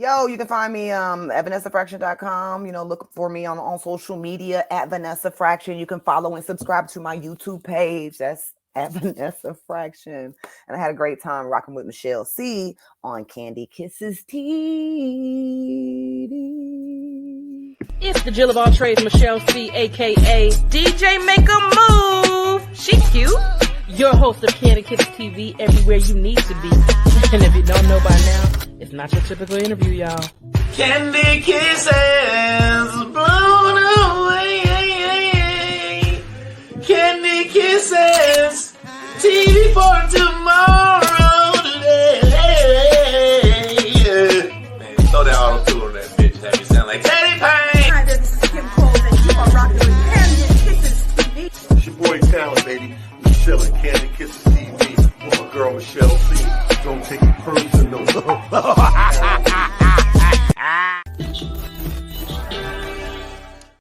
Yo, you can find me at vanessafraction.com. Look for me on social media at Vanessa Fraction. You can follow and subscribe to my YouTube page. That's at Vanessa Fraction. And I had a great time rocking with Michelle C on Candy Kisses TV. It's the Jill of all trades, Michelle C, aka DJ Make a Move. She cute. Your host of Candy Kisses TV, everywhere you need to be. And if you don't know by now, it's not your typical interview, y'all. Candy Kisses blown away. Candy Kisses TV for tomorrow today. Man, throw that auto-tune on that bitch. Have you sound like Teddy Payne. Hi, this is Kim Cole, and you are rocking with Candy Kisses TV. It's your boy Talent, baby. Michelle and Candy Kisses TV. With my girl Michelle C. Don't take it personal.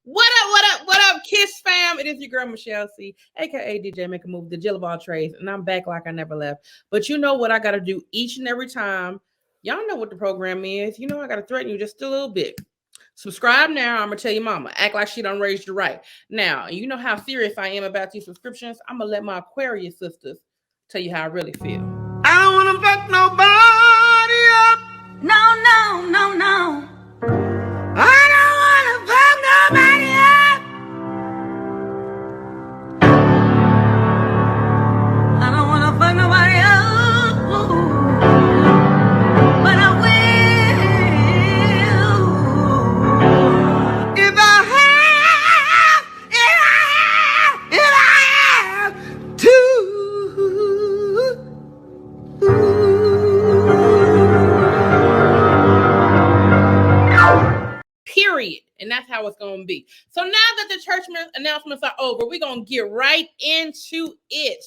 What up, Kiss fam? It is your girl, Michelle C, aka DJ Make a Move, the Jill of all trades, and I'm back like I never left. But you know what I got to do each and every time? Y'all know what the program is. You know I got to threaten you just a little bit. Subscribe now. I'm going to tell your mama. Act like she done raised you right. Now, you know how serious I am about these subscriptions. I'm going to let my Aquarius sisters tell you how I really feel. I don't want to fuck nobody up. No, no, no, no. I don't want to fuck nobody up. I don't want to fuck nobody else. But I will. If I have to. Period. And that's how it's going to be. So now that the church announcements are over, we're going to get right into it.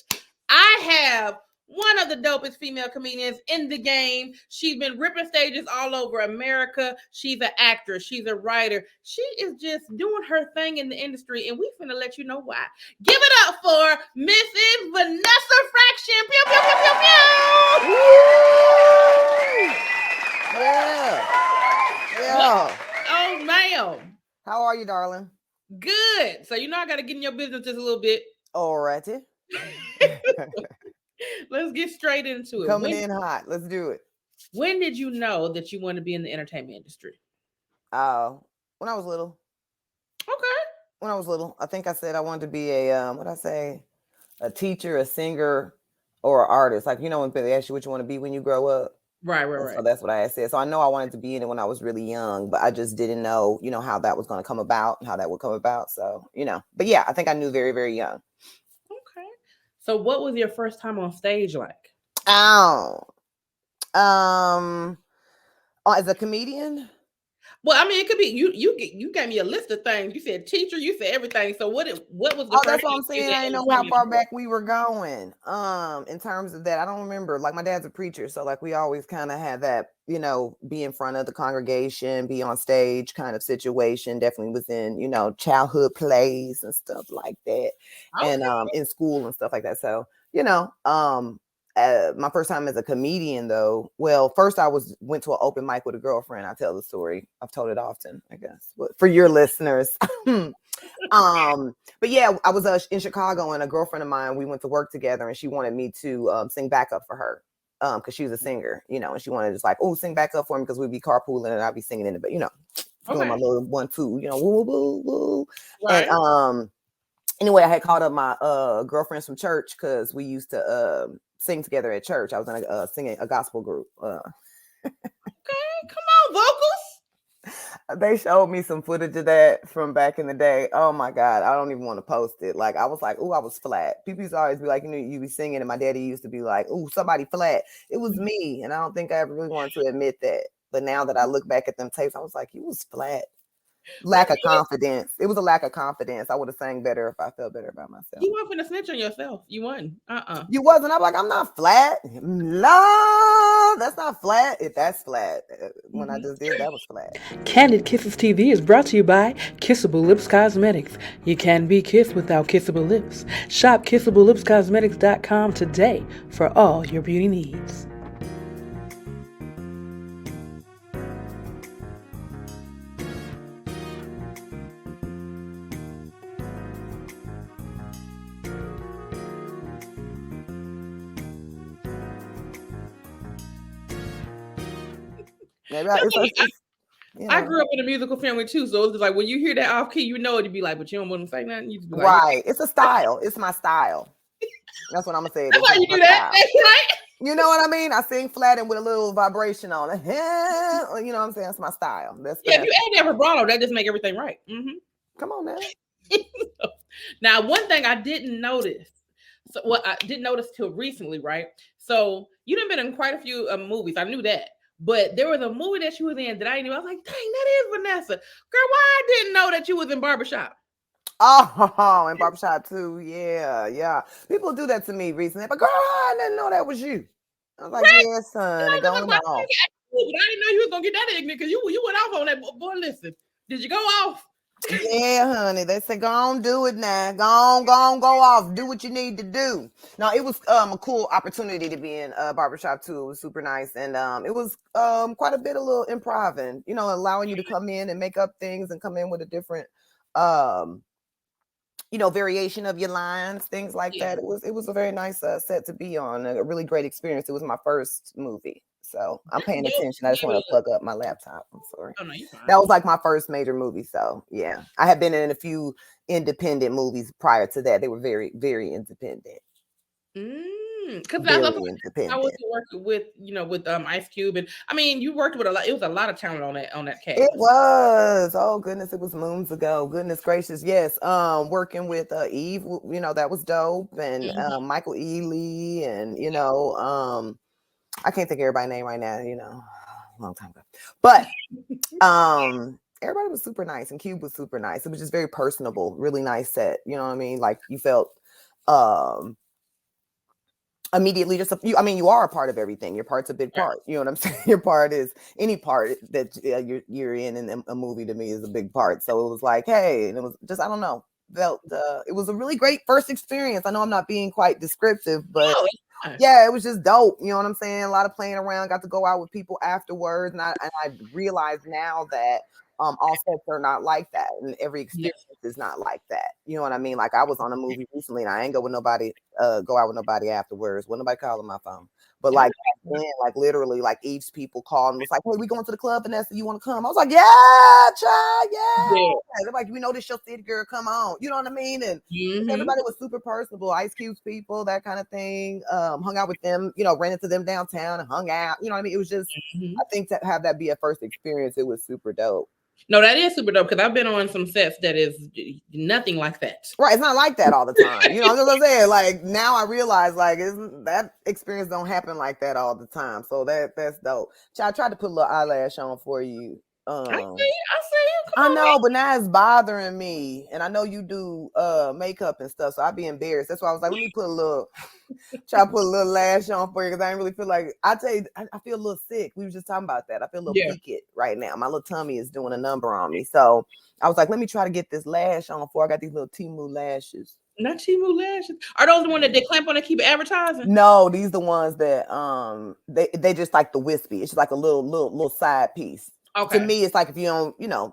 I have one of the dopest female comedians in the game. She's been ripping stages all over America. She's an actress. She's a writer. She is just doing her thing in the industry, and we finna let you know why. Give it up for Mrs. Vanessa Fraction. Pew, pew, pew, pew, pew. Yeah. Yeah. Oh, ma'am. How are you, darling? Good. So you know I got to get in your business just a little bit. Alrighty. Let's get straight into it. Coming in hot. Let's do it. When did you know that you want to be in the entertainment industry? When I was little. Okay. When I was little, I think I said I wanted to be a a teacher, a singer, or an artist. Like, when they ask you what you want to be when you grow up. Right. So that's what I had said. So I know I wanted to be in it when I was really young, but I just didn't know, how that was going to come about and how that would come about. So, but yeah, I think I knew very, very young. Okay. So what was your first time on stage like? As a comedian? Well, I mean, it could be you gave me a list of things. You said teacher, you said everything. So what was the first that's what I'm saying. I didn't know how far back we were going. In terms of that, I don't remember. Like, my dad's a preacher, so like we always kind of had that, be in front of the congregation, be on stage kind of situation, definitely within, childhood plays and stuff like that. Okay. And in school and stuff like that. So, my first time as a comedian, though, well, first I went to an open mic with a girlfriend. I tell the story. I've told it often, I guess, but for your listeners. But yeah, I was in Chicago, and a girlfriend of mine, we went to work together, and she wanted me to sing backup for her because she was a singer, and she wanted to just like, sing backup for me because we'd be carpooling and I'd be singing in it, but doing my little 1-2, woo woo woo. Right. And anyway, I had called up my girlfriends from church because we used to sing together at church. I was in singing a gospel group. Okay, come on, vocals. They showed me some footage of that from back in the day. Oh my God, I don't even want to post it. Like, I was like, I was flat. People used to always be like, you be singing, and my daddy used to be like, somebody flat. It was me, and I don't think I ever really wanted to admit that. But now that I look back at them tapes, I was like, you was flat. Lack of confidence. It was a lack of confidence. I would have sang better if I felt better about myself. You weren't finna snitch on yourself. You wasn't. You wasn't. I'm like, I'm not flat. No, that's not flat. If that's flat, when I just did, that was flat. Candid Kisses TV is brought to you by Kissable Lips Cosmetics. You can be kissed without kissable lips. Shop KissableLipsCosmetics.com today for all your beauty needs. Maybe I grew up in a musical family too, so it's like when you hear that off key, you know it'd be like, but you don't want to say nothing. You just be like, right. It's a style. It's my style. That's what I'm gonna say. That's how you do that. That's right. You know what I mean? I sing flat and with a little vibration on it. You know what I'm saying? That's my style. That's if you add that vibrato, that just make everything right. Mm-hmm. Come on now. Now, one thing I didn't notice. So what I didn't notice till recently, right? So you done been in quite a few movies. I knew that. But there was a movie that she was in that I didn't know. I was like, dang, that is Vanessa. Girl, why I didn't know that you was in Barbershop? Oh, in Barbershop too. Yeah. People do that to me recently. But girl, I didn't know that was you. I was like, right? Yes, son. Going off. I didn't know you was going to get that ignorant because you went off on that. Boy, listen. Did you go off? Yeah, honey. They say, go on, do it now. Go on, go off. Do what you need to do. No, it was a cool opportunity to be in Barbershop too. It was super nice. And it was quite a bit of little improv, you know, allowing you to come in and make up things and come in with a different you know, variation of your lines, things like that. It was a very nice set to be on. A really great experience. It was my first movie. So I'm paying attention. I just want to plug up my laptop. I'm sorry. Oh, no, you're fine. That was like my first major movie. So yeah, I have been in a few independent movies prior to that. They were very, very independent. Because I was working with, you know, with Ice Cube, and I mean, you worked with a lot. It was a lot of talent on that cast. It was. Oh goodness, it was moons ago. Goodness gracious, yes. Working with Eve, you know, that was dope, and Michael Ealy, and you know, I can't think of everybody's name right now, you know, a long time ago. But everybody was super nice, and Cube was super nice. It was just very personable, really nice set. You know what I mean? Like you felt immediately you are a part of everything. Your part's a big part. You know what I'm saying? Your part is any part that you're in a movie to me is a big part. So it was like, hey, and it was just, I don't know, it was a really great first experience. I know I'm not being quite descriptive, but yeah, it was just dope. You know what I'm saying? A lot of playing around, got to go out with people afterwards. And I realize now that all sets are not like that. And every experience is not like that. You know what I mean? Like I was on a movie recently and I ain't go out with nobody afterwards. Wasn't nobody calling my phone. But like then, like literally, like Eve's people called and was like, hey, we going to the club, Vanessa, you want to come? I was like, yeah, child, yeah. They're like, we know this your city, girl, come on. You know what I mean? And everybody was super personable. Ice Cube's people, that kind of thing. Hung out with them, you know, ran into them downtown and hung out. You know what I mean? It was just, I think to have that be a first experience, it was super dope. No, that is super dope because I've been on some sets that is nothing like that. Right, it's not like that all the time. You know what I'm saying? Like now I realize like that experience don't happen like that all the time. So that's dope. I tried to put a little eyelash on for you. I see you. I know, but now it's bothering me. And I know you do makeup and stuff, so I'd be embarrassed. That's why I was like, let me put a little lash on for you because I didn't really feel like, I tell you, I feel a little sick. We were just talking about that. I feel a little peaked right now. My little tummy is doing a number on me. So I was like, let me try to get this lash on for. I got these little Temu lashes. Not Temu lashes. Are those the ones that they clamp on and keep advertising? No, these the ones that they just like the wispy. It's just like a little side piece. Okay. To me, it's like if you don't, you know,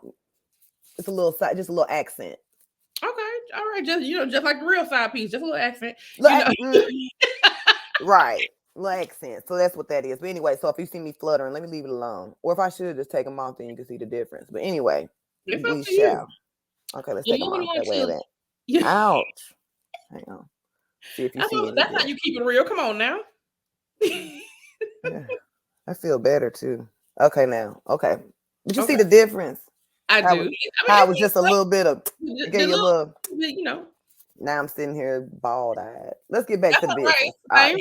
it's a little side, just a little accent. Okay, all right, just like the real side piece, just a little accent. Right, little accent. So that's what that is. But anyway, so if you see me fluttering, let me leave it alone. Or if I should just take them off, then you can see the difference. But anyway, we shall. Okay, let's take them off that way. That. Ouch. Hang on. See if you see that's how you keep it real. Come on now. Yeah, I feel better too. Okay, now. Okay. Did you see the difference? I do. I was just a little bit of, you know. Now I'm sitting here bald-eyed. Let's get back to business. Right.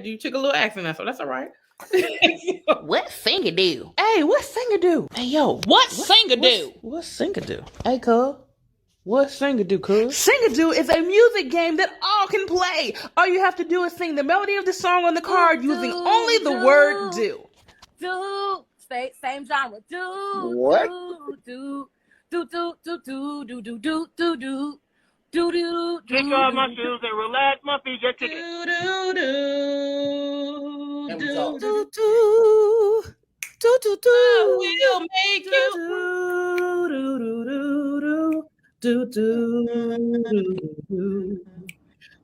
You took a little accent, so that's all right. What singer do? Hey, what singer do? Hey, yo. What singer do? What singer do? Hey, cuz. What singer do, cuz? Singer do is a music game that all can play. All you have to do is sing the melody of the song on the card using only the word do. Do same genre. Do what? Do do. Kick off my shoes and relax my feet. Get ticket. We'll make you.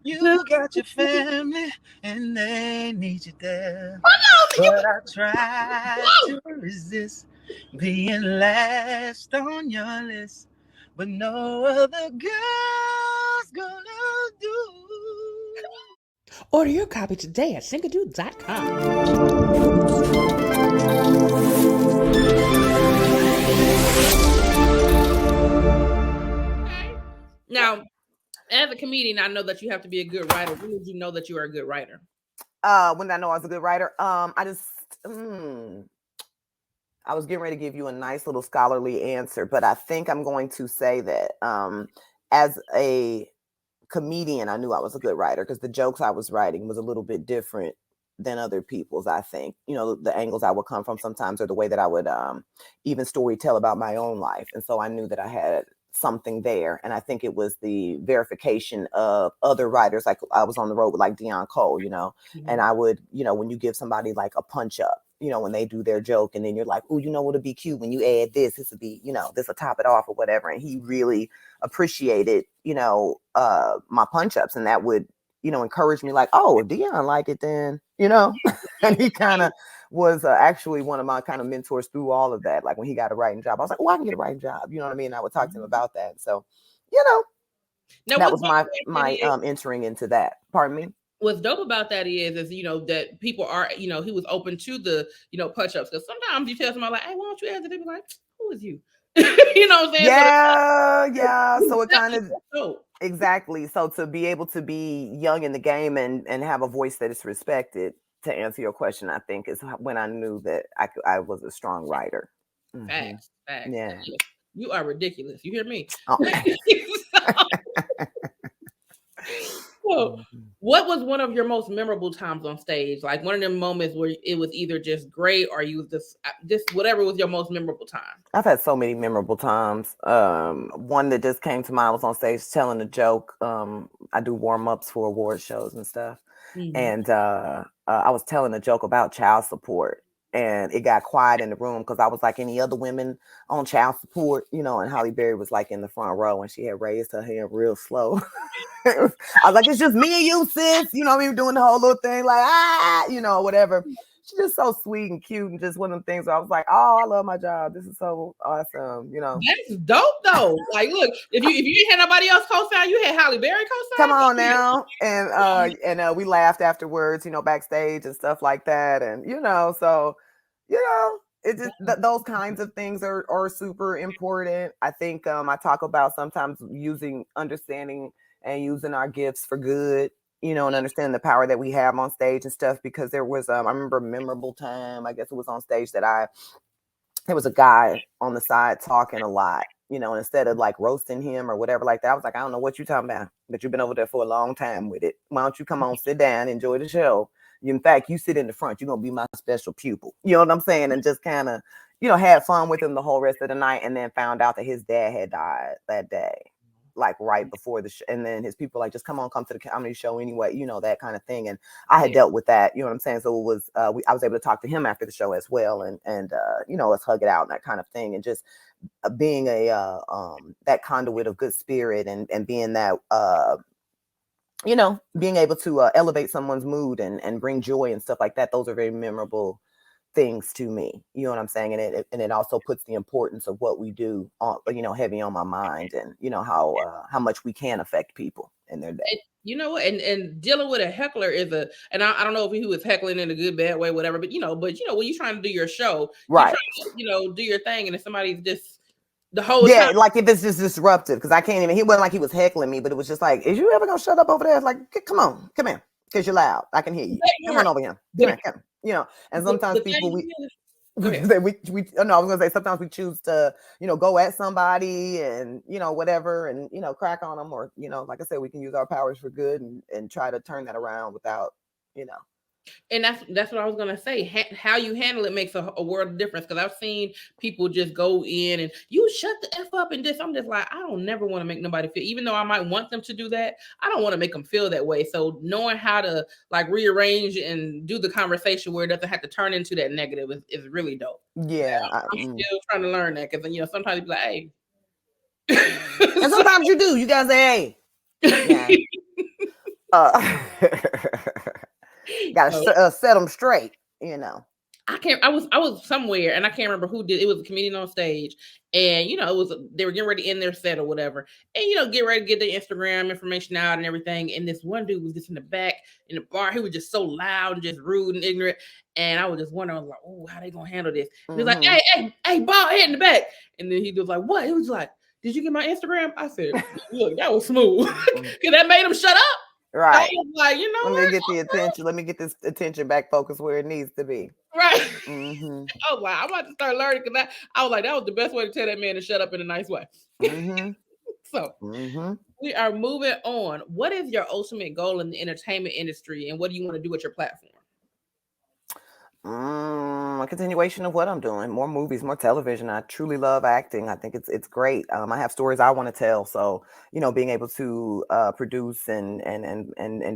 You got your family and they need you there. But I tried to resist being last on your list. But no other girl's gonna do. Order your copy today at Singadoo.com. Now, as a comedian, I know that you have to be a good writer. When did you know that you are a good writer? When did I know I was a good writer? I was getting ready to give you a nice little scholarly answer, but I think I'm going to say that as a comedian, I knew I was a good writer because the jokes I was writing was a little bit different than other people's. I think, the angles I would come from sometimes, or the way that I would even story tell about my own life. And so I knew that I had something there. And I think it was the verification of other writers. Like I was on the road with like Deion Cole, and I would, when you give somebody like a punch up, when they do their joke, and then you're like, oh, what'll be cute when you add this will be, this will top it off or whatever. And he really appreciated, my punch ups, and that would, encourage me like, oh, if Deion like it, then, and he kind of was actually one of my kind of mentors through all of that. Like when he got a writing job, I was like, oh, I can get a writing job. You know what I mean? I would talk to him about that. So, now, that was my entering into that. Pardon me? What's dope about that is that people are, he was open to the, punch ups. Because sometimes you tell somebody like, hey, why don't you answer? They be like, who is you? You know what I'm saying? Yeah. So it kind of, exactly. So to be able to be young in the game and have a voice that is respected, to answer your question, I think is when I knew that I was a strong writer. Mm-hmm. Facts. Yeah. You are ridiculous. You hear me? Oh. So, what was one of your most memorable times on stage? Like one of them moments where it was either just great or you was just whatever was your most memorable time? I've had so many memorable times. One that just came to mind was on stage telling a joke. I do warm-ups for award shows and stuff. Mm-hmm. And I was telling a joke about child support. And it got quiet in the room because I was like any other women on child support, and Holly Berry was like in the front row and she had raised her hand real slow. I was like, it's just me and you, sis. We were doing the whole little thing like, whatever. She's just so sweet and cute, and just one of the things where I was like, oh, I love my job. This is so awesome, That's dope though. Like, look, if you didn't have nobody else co-sign, you had Holly Berry co-sign. Come on now. And we laughed afterwards, backstage and stuff like that. And so it just those kinds of things are super important. I think I talk about sometimes understanding and using our gifts for good, and understanding the power that we have on stage and stuff. Because there was I remember a memorable time, I guess it was on stage that there was a guy on the side talking a lot, and instead of like roasting him or whatever like that, I was like, I don't know what you're talking about, but you've been over there for a long time with it. Why don't you come on, sit down, enjoy the show? In fact, you sit in the front, you're going to be my special pupil. You know what I'm saying? And just kind of, had fun with him the whole rest of the night, and then found out that his dad had died that day, like right before the show. And then his people like, just come to the comedy show anyway, that kind of thing. And I had dealt with that, you know what I'm saying? So it was, I was able to talk to him after the show as well. And let's hug it out and that kind of thing. And just being that conduit of good spirit and being that, being able to elevate someone's mood and bring joy and stuff like that. Those are very memorable things to me. You know what I'm saying? And it also puts the importance of what we do on, heavy on my mind, and how much we can affect people in their day. And dealing with a heckler is and I don't know if he was heckling in a good, bad way, whatever, but when you're trying to do your show, right? You're trying to, do your thing, and if somebody's just the whole time. Like if it's just disruptive, because I can't even. He wasn't like he was heckling me, but it was just like, is you ever gonna shut up over there? It's like, come here, because you're loud. I can hear you. Come on over here. Come. And sometimes people I was gonna say sometimes we choose to, go at somebody and whatever, and crack on them, or like I said, we can use our powers for good and try to turn that around without. And that's what I was gonna say. How you handle it makes a world of difference. Because I've seen people just go in and you shut the F up and this. I'm just like, I don't never want to make nobody feel. Even though I might want them to do that, I don't want to make them feel that way. So knowing how to like rearrange and do the conversation where it doesn't have to turn into that negative is really dope. Yeah, I'm still trying to learn that, because sometimes you be like, hey, and sometimes you do. You guys say, hey. Yeah. Gotta set them straight, you know. I was somewhere and I can't remember who did it. Was a comedian on stage, and they were getting ready to end their set or whatever, and get ready to get their Instagram information out and everything. And this one dude was just in the back in the bar. He was just so loud and just rude and ignorant. And I was just wondering, like, oh, how they gonna handle this? He was like, hey, bald head in the back. And then he was like, what? He was like, did you get my Instagram? I said, look, that was smooth, because that made him shut up. Right. I was like, let me get the attention. Let me get this attention back focused where it needs to be. Right. Mm-hmm. I was like, I'm about to start learning, because I was like, that was the best way to tell that man to shut up in a nice way. Mm-hmm. So we are moving on. What is your ultimate goal in the entertainment industry, and what do you want to do with your platform? A continuation of what I'm doing. More movies, more television. I truly love acting. I think it's great. I have stories I want to tell. So, being able to produce and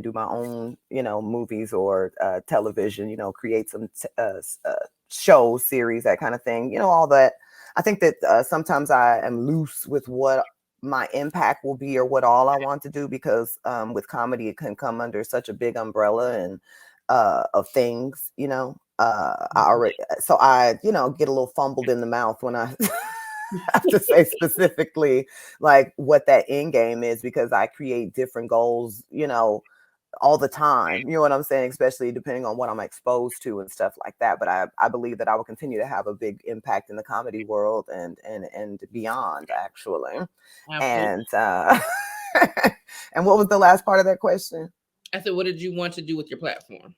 do my own, movies or television, create some shows, series, that kind of thing, all that. I think that sometimes I am loose with what my impact will be or what all I want to do, because with comedy, it can come under such a big umbrella and of things, I get a little fumbled in the mouth when I have to say specifically like what that end game is, because I create different goals, all the time. You know what I'm saying? Especially depending on what I'm exposed to and stuff like that. But I believe that I will continue to have a big impact in the comedy world and beyond, actually. Absolutely. And and what was the last part of that question? I said, what did you want to do with your platform?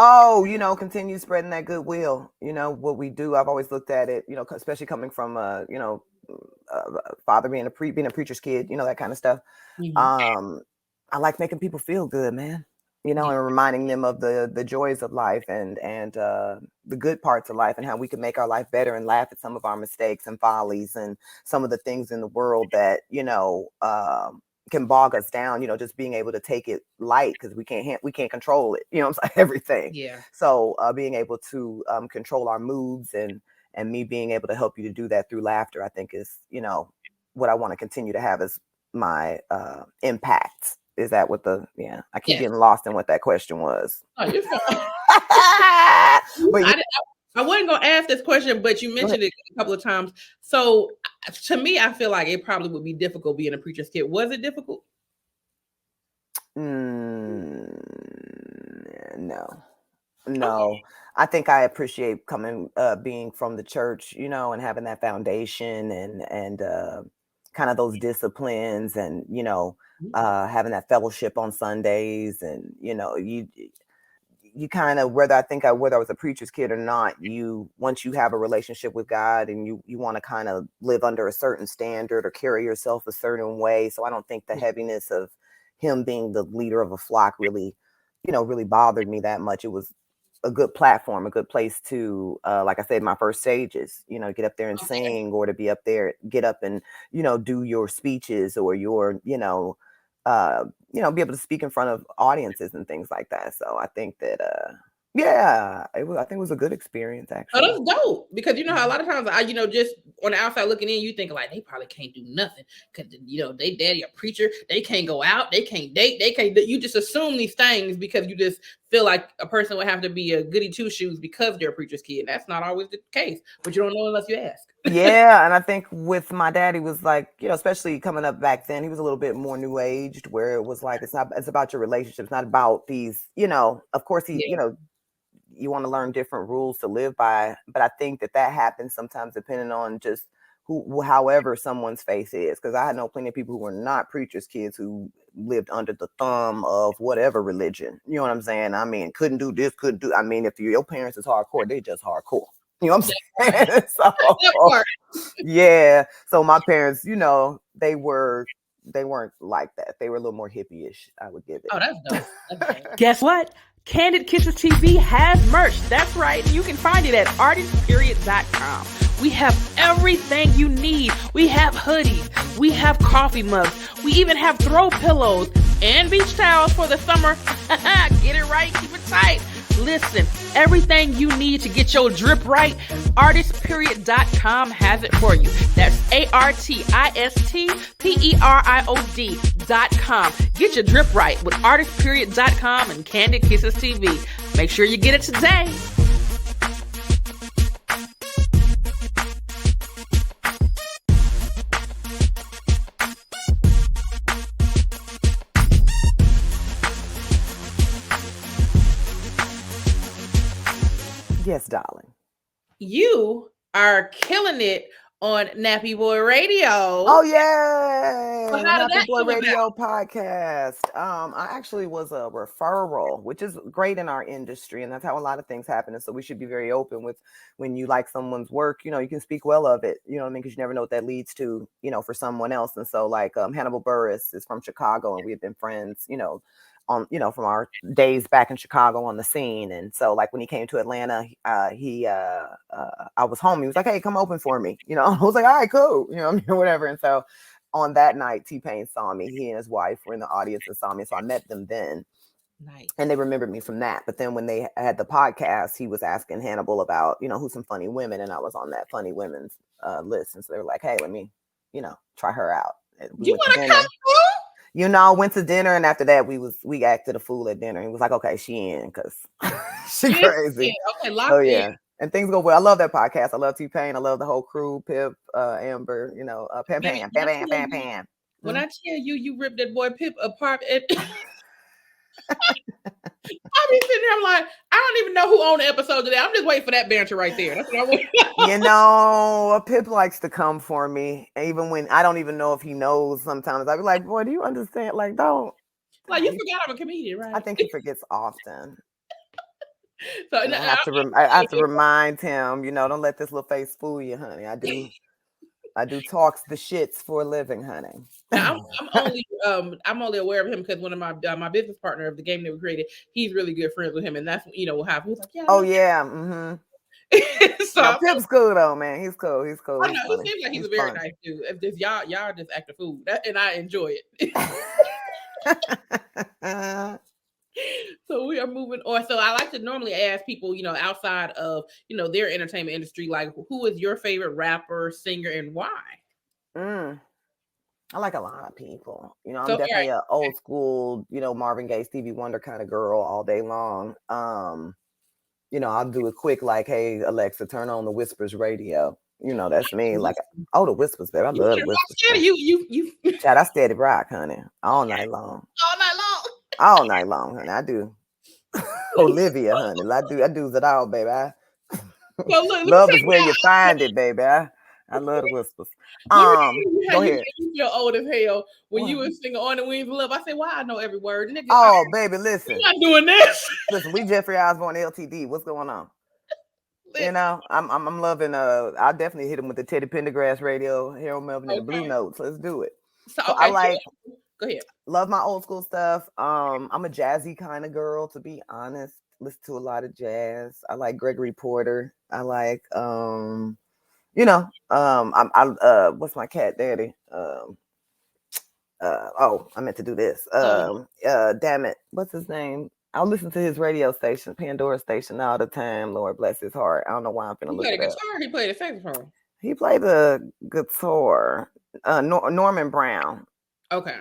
Oh, continue spreading that goodwill. What we do. I've always looked at it, especially coming from father being a preacher's kid, that kind of stuff. Mm-hmm. I like making people feel good, man. And reminding them of the joys of life and the good parts of life, and how we can make our life better and laugh at some of our mistakes and follies and some of the things in the world that can bog us down, just being able to take it light, because we can't control it, everything. Yeah. So being able to control our moods and me being able to help you to do that through laughter, I think is, what I want to continue to have as my impact. Is that what I keep getting lost in what that question was. Oh, you're fine. I wasn't going to ask this question, but you mentioned it a couple of times. So to me, I feel like it probably would be difficult being a preacher's kid. Was it difficult? No. Okay. I think I appreciate being from the church, and having that foundation and kind of those disciplines and, having that fellowship on Sundays, and, you kind of, whether I was a preacher's kid or not, once you have a relationship with God and you want to kind of live under a certain standard or carry yourself a certain way. So I don't think the heaviness of him being the leader of a flock really bothered me that much. It was a good platform, a good place to, like I said, my first stages, get up there and sing, or to be up there, get up and, do your speeches, or your, be able to speak in front of audiences and things like that. So I think that, I think it was a good experience, actually. Oh, that's dope, because a lot of times just on the outside looking in, you think like they probably can't do nothing because they daddy a preacher, they can't go out, they can't date, you just assume these things because you just feel like a person would have to be a goody two shoes because they're a preacher's kid. And that's not always the case, but you don't know unless you ask. Yeah, and I think with my daddy was like, especially coming up back then, he was a little bit more new aged, where it was like it's about your relationships, not about these, of course you want to learn different rules to live by, but I think that happens sometimes depending on just however someone's faith is, because I know plenty of people who were not preachers' kids who lived under the thumb of whatever religion. You know what I'm saying? I mean, couldn't do this, couldn't do. I mean, if your parents is hardcore, they just hardcore. You know what I'm saying? So, yeah. So my parents, they weren't like that. They were a little more hippie-ish, I would give it. Oh, that's dope. Guess what? Kandid Kisses TV has merch. That's right. You can find it at artistperiod.com. We have everything you need. We have hoodies. We have coffee mugs. We even have throw pillows and beach towels for the summer. Get it right. Keep it tight. Listen, everything you need to get your drip right, artistperiod.com has it for you. That's ARTISTPERIOD.com. Get your drip right with artistperiod.com and Kandid Kisses TV. Make sure you get it today. Yes, darling. You are killing it on Nappy Boy Radio. Oh yeah, Well, how did Nappy that Boy come Radio podcast. I actually was a referral, which is great in our industry, and that's how a lot of things happen. And so we should be very open with when you like someone's work. You know, you can speak well of it. You know what I mean? Because you never know what that leads to. You know, for someone else. And so, like Hannibal Burris is from Chicago, and we've been friends. You know, on from our days back in Chicago on the scene. And so like when he came to Atlanta, I was home. He was like, hey, come open for me. You know, I was like, all right, cool. You know, whatever. And so on that night, T-Pain saw me. He and his wife were in the audience and saw me. So I met them then. Nice. And they remembered me from that. But then when they had the podcast, he was asking Hannibal about, who's some funny women. And I was on that funny women's list. And so they were like, hey, let me, try her out. You want to come through? Went to dinner, and after that, we acted a fool at dinner. He was like, "Okay, she in, cause she crazy." Okay, locked oh in. yeah, and things go well. I love that podcast. I love T-Pain. I love the whole crew. Pip, Amber, Pam. When I tell you, you ripped that boy Pip apart. I be sitting there, I'm like, I don't even know who owned the episode today. I'm just waiting for that banter right there. That's what I want. Pip likes to come for me, even when I don't even know if he knows. Sometimes I be like, "Boy, do you understand? Like, don't." Like, you forgot I'm a comedian, right? I think he forgets often. So I have to remind him. Don't let this little face fool you, honey. I do talks the shits for a living, honey. Now, I'm only aware of him because one of my business partner of the game that we created, he's really good friends with him, and that's what happened. He's like, yeah. Oh yeah. Mm-hmm. So Pip's cool though, man. He's cool. He's cool. I know, he seems like he's a very nice dude. If this y'all just act a fool, and I enjoy it. So we are moving on. So I like to normally ask people, outside of their entertainment industry, like, who is your favorite rapper, singer, and why? I like a lot of people. I'm definitely an old school, Marvin Gaye, Stevie Wonder kind of girl all day long. I'll do it quick, like, hey, Alexa, turn on the Whispers radio. That's me. Like, the Whispers, baby. I love the Whispers. You. Chad, I steady rock, honey, all night long. All night long, honey. I do. Olivia, honey. I do it all, baby. Love is where you find it, baby. I love the Whispers. Go ahead. You feel old as hell when you were singing "On the Wings of Love." I say, "Why I know every word, nigga." Oh, baby, listen. You're not doing this. Listen, we Jeffrey Osborne LTD. What's going on? I'm loving. I definitely hit him with the Teddy Pendergrass radio, Harold Melvin, and the Blue Notes. Let's do it. So I like. Go ahead. Love my old school stuff. I'm a jazzy kind of girl, to be honest. Listen to a lot of jazz. I like Gregory Porter. I like what's my cat daddy? I meant to do this. Damn it. What's his name? I'll listen to his radio station, Pandora station, all the time. Lord bless his heart. I don't know why I'm finna look at it. He played a guitar. He played a saxophone. He played the guitar. Norman Brown. Okay.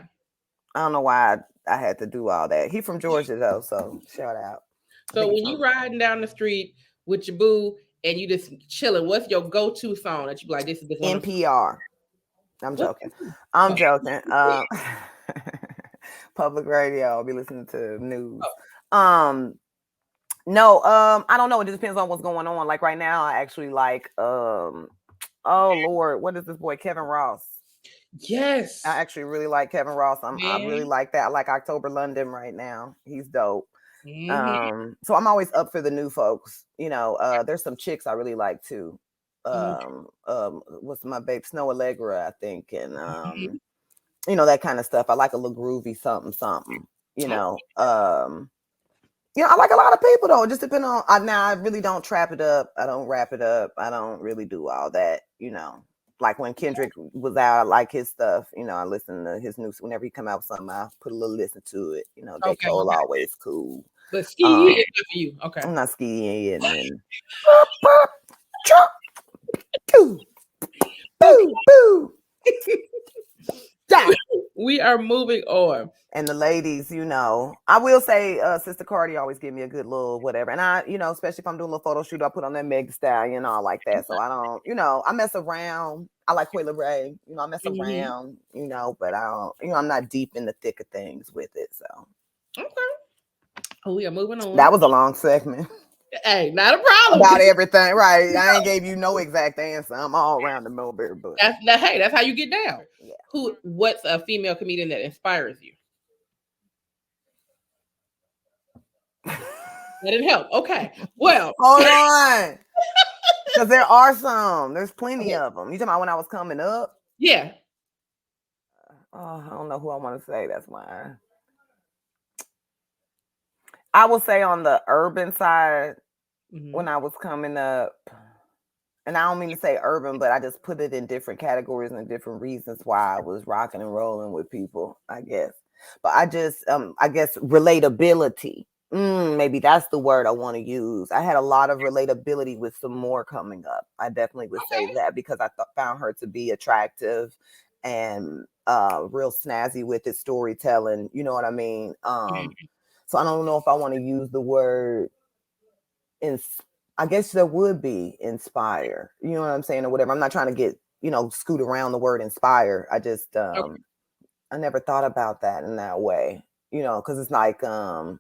I don't know why I had to do all that. He from Georgia though, so shout out. So when you riding down the street with your boo and you just chilling, what's your go-to song that you be like, this is the one? NPR. I'm joking. I'm joking. Public radio. I'll be listening to news. I don't know. It just depends on what's going on. Like right now, I actually like oh Lord, what is this boy? Kevin Ross. Yes. I actually really like Kevin Ross. I really like that. I like October London right now. He's dope. Mm-hmm. So I'm always up for the new folks. There's some chicks I really like too. What's my babe? Snow Allegra, I think, and that kind of stuff. I like a little groovy something. I like a lot of people though. It just depends on. I really don't trap it up. I don't wrap it up. I don't really do all that. like when Kendrick was out, I like his stuff. You know, I listen to his new. Whenever he come out with something, I put a little listen to it. You know, J. Okay, Cole okay. always cool. But ski is good for you. Okay. I'm not skiing and boo, boo, boo. We are moving on. And the ladies, you know, I will say, Sister Cardi always give me a good little whatever. And I, you know, especially if I'm doing a little photo shoot, I put on that Meg Thee Stallion and all like that. So I don't, you know, I mess around. I like Quayla Ray, you know, I mess around, you know, but I don't, you know, I'm not deep in the thick of things with it. So okay, we are moving on. That was a long segment. Hey, not a problem. About everything, right? I ain't gave you no exact answer. I'm all around the mulberry bush. That's how you get down. Yeah. What's a female comedian that inspires you? That didn't help. Okay. Well, hold on. Because there are some. There's plenty of them. You talking about when I was coming up? Yeah. Oh, I don't know who I want to say. That's why. I will say on the urban side, when I was coming up, and I don't mean to say urban, but I just put it in different categories and different reasons why I was rocking and rolling with people, I guess. But I just, I guess relatability. Maybe that's the word I want to use. I had a lot of relatability with some more coming up. I definitely would say that because I found her to be attractive and real snazzy with his storytelling. You know what I mean? So I don't know if I want to use the word I guess there would be inspire. You know what I'm saying, or whatever. I'm not trying to get, you know, scoot around the word inspire. I just I never thought about that in that way. You know, because it's like I'm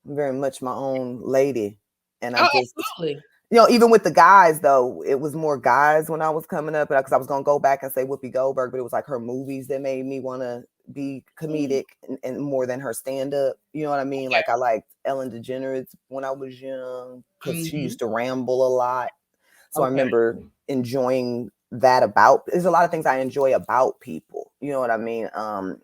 very much my own lady. And I just absolutely. You know, even with the guys, though, it was more guys when I was coming up, because I was going to go back and say Whoopi Goldberg, but it was like her movies that made me want to be comedic and more than her stand-up. You know what I mean? Like I liked Ellen DeGeneres when I was young because she used to ramble a lot. So I remember enjoying that there's a lot of things I enjoy about people. You know what I mean?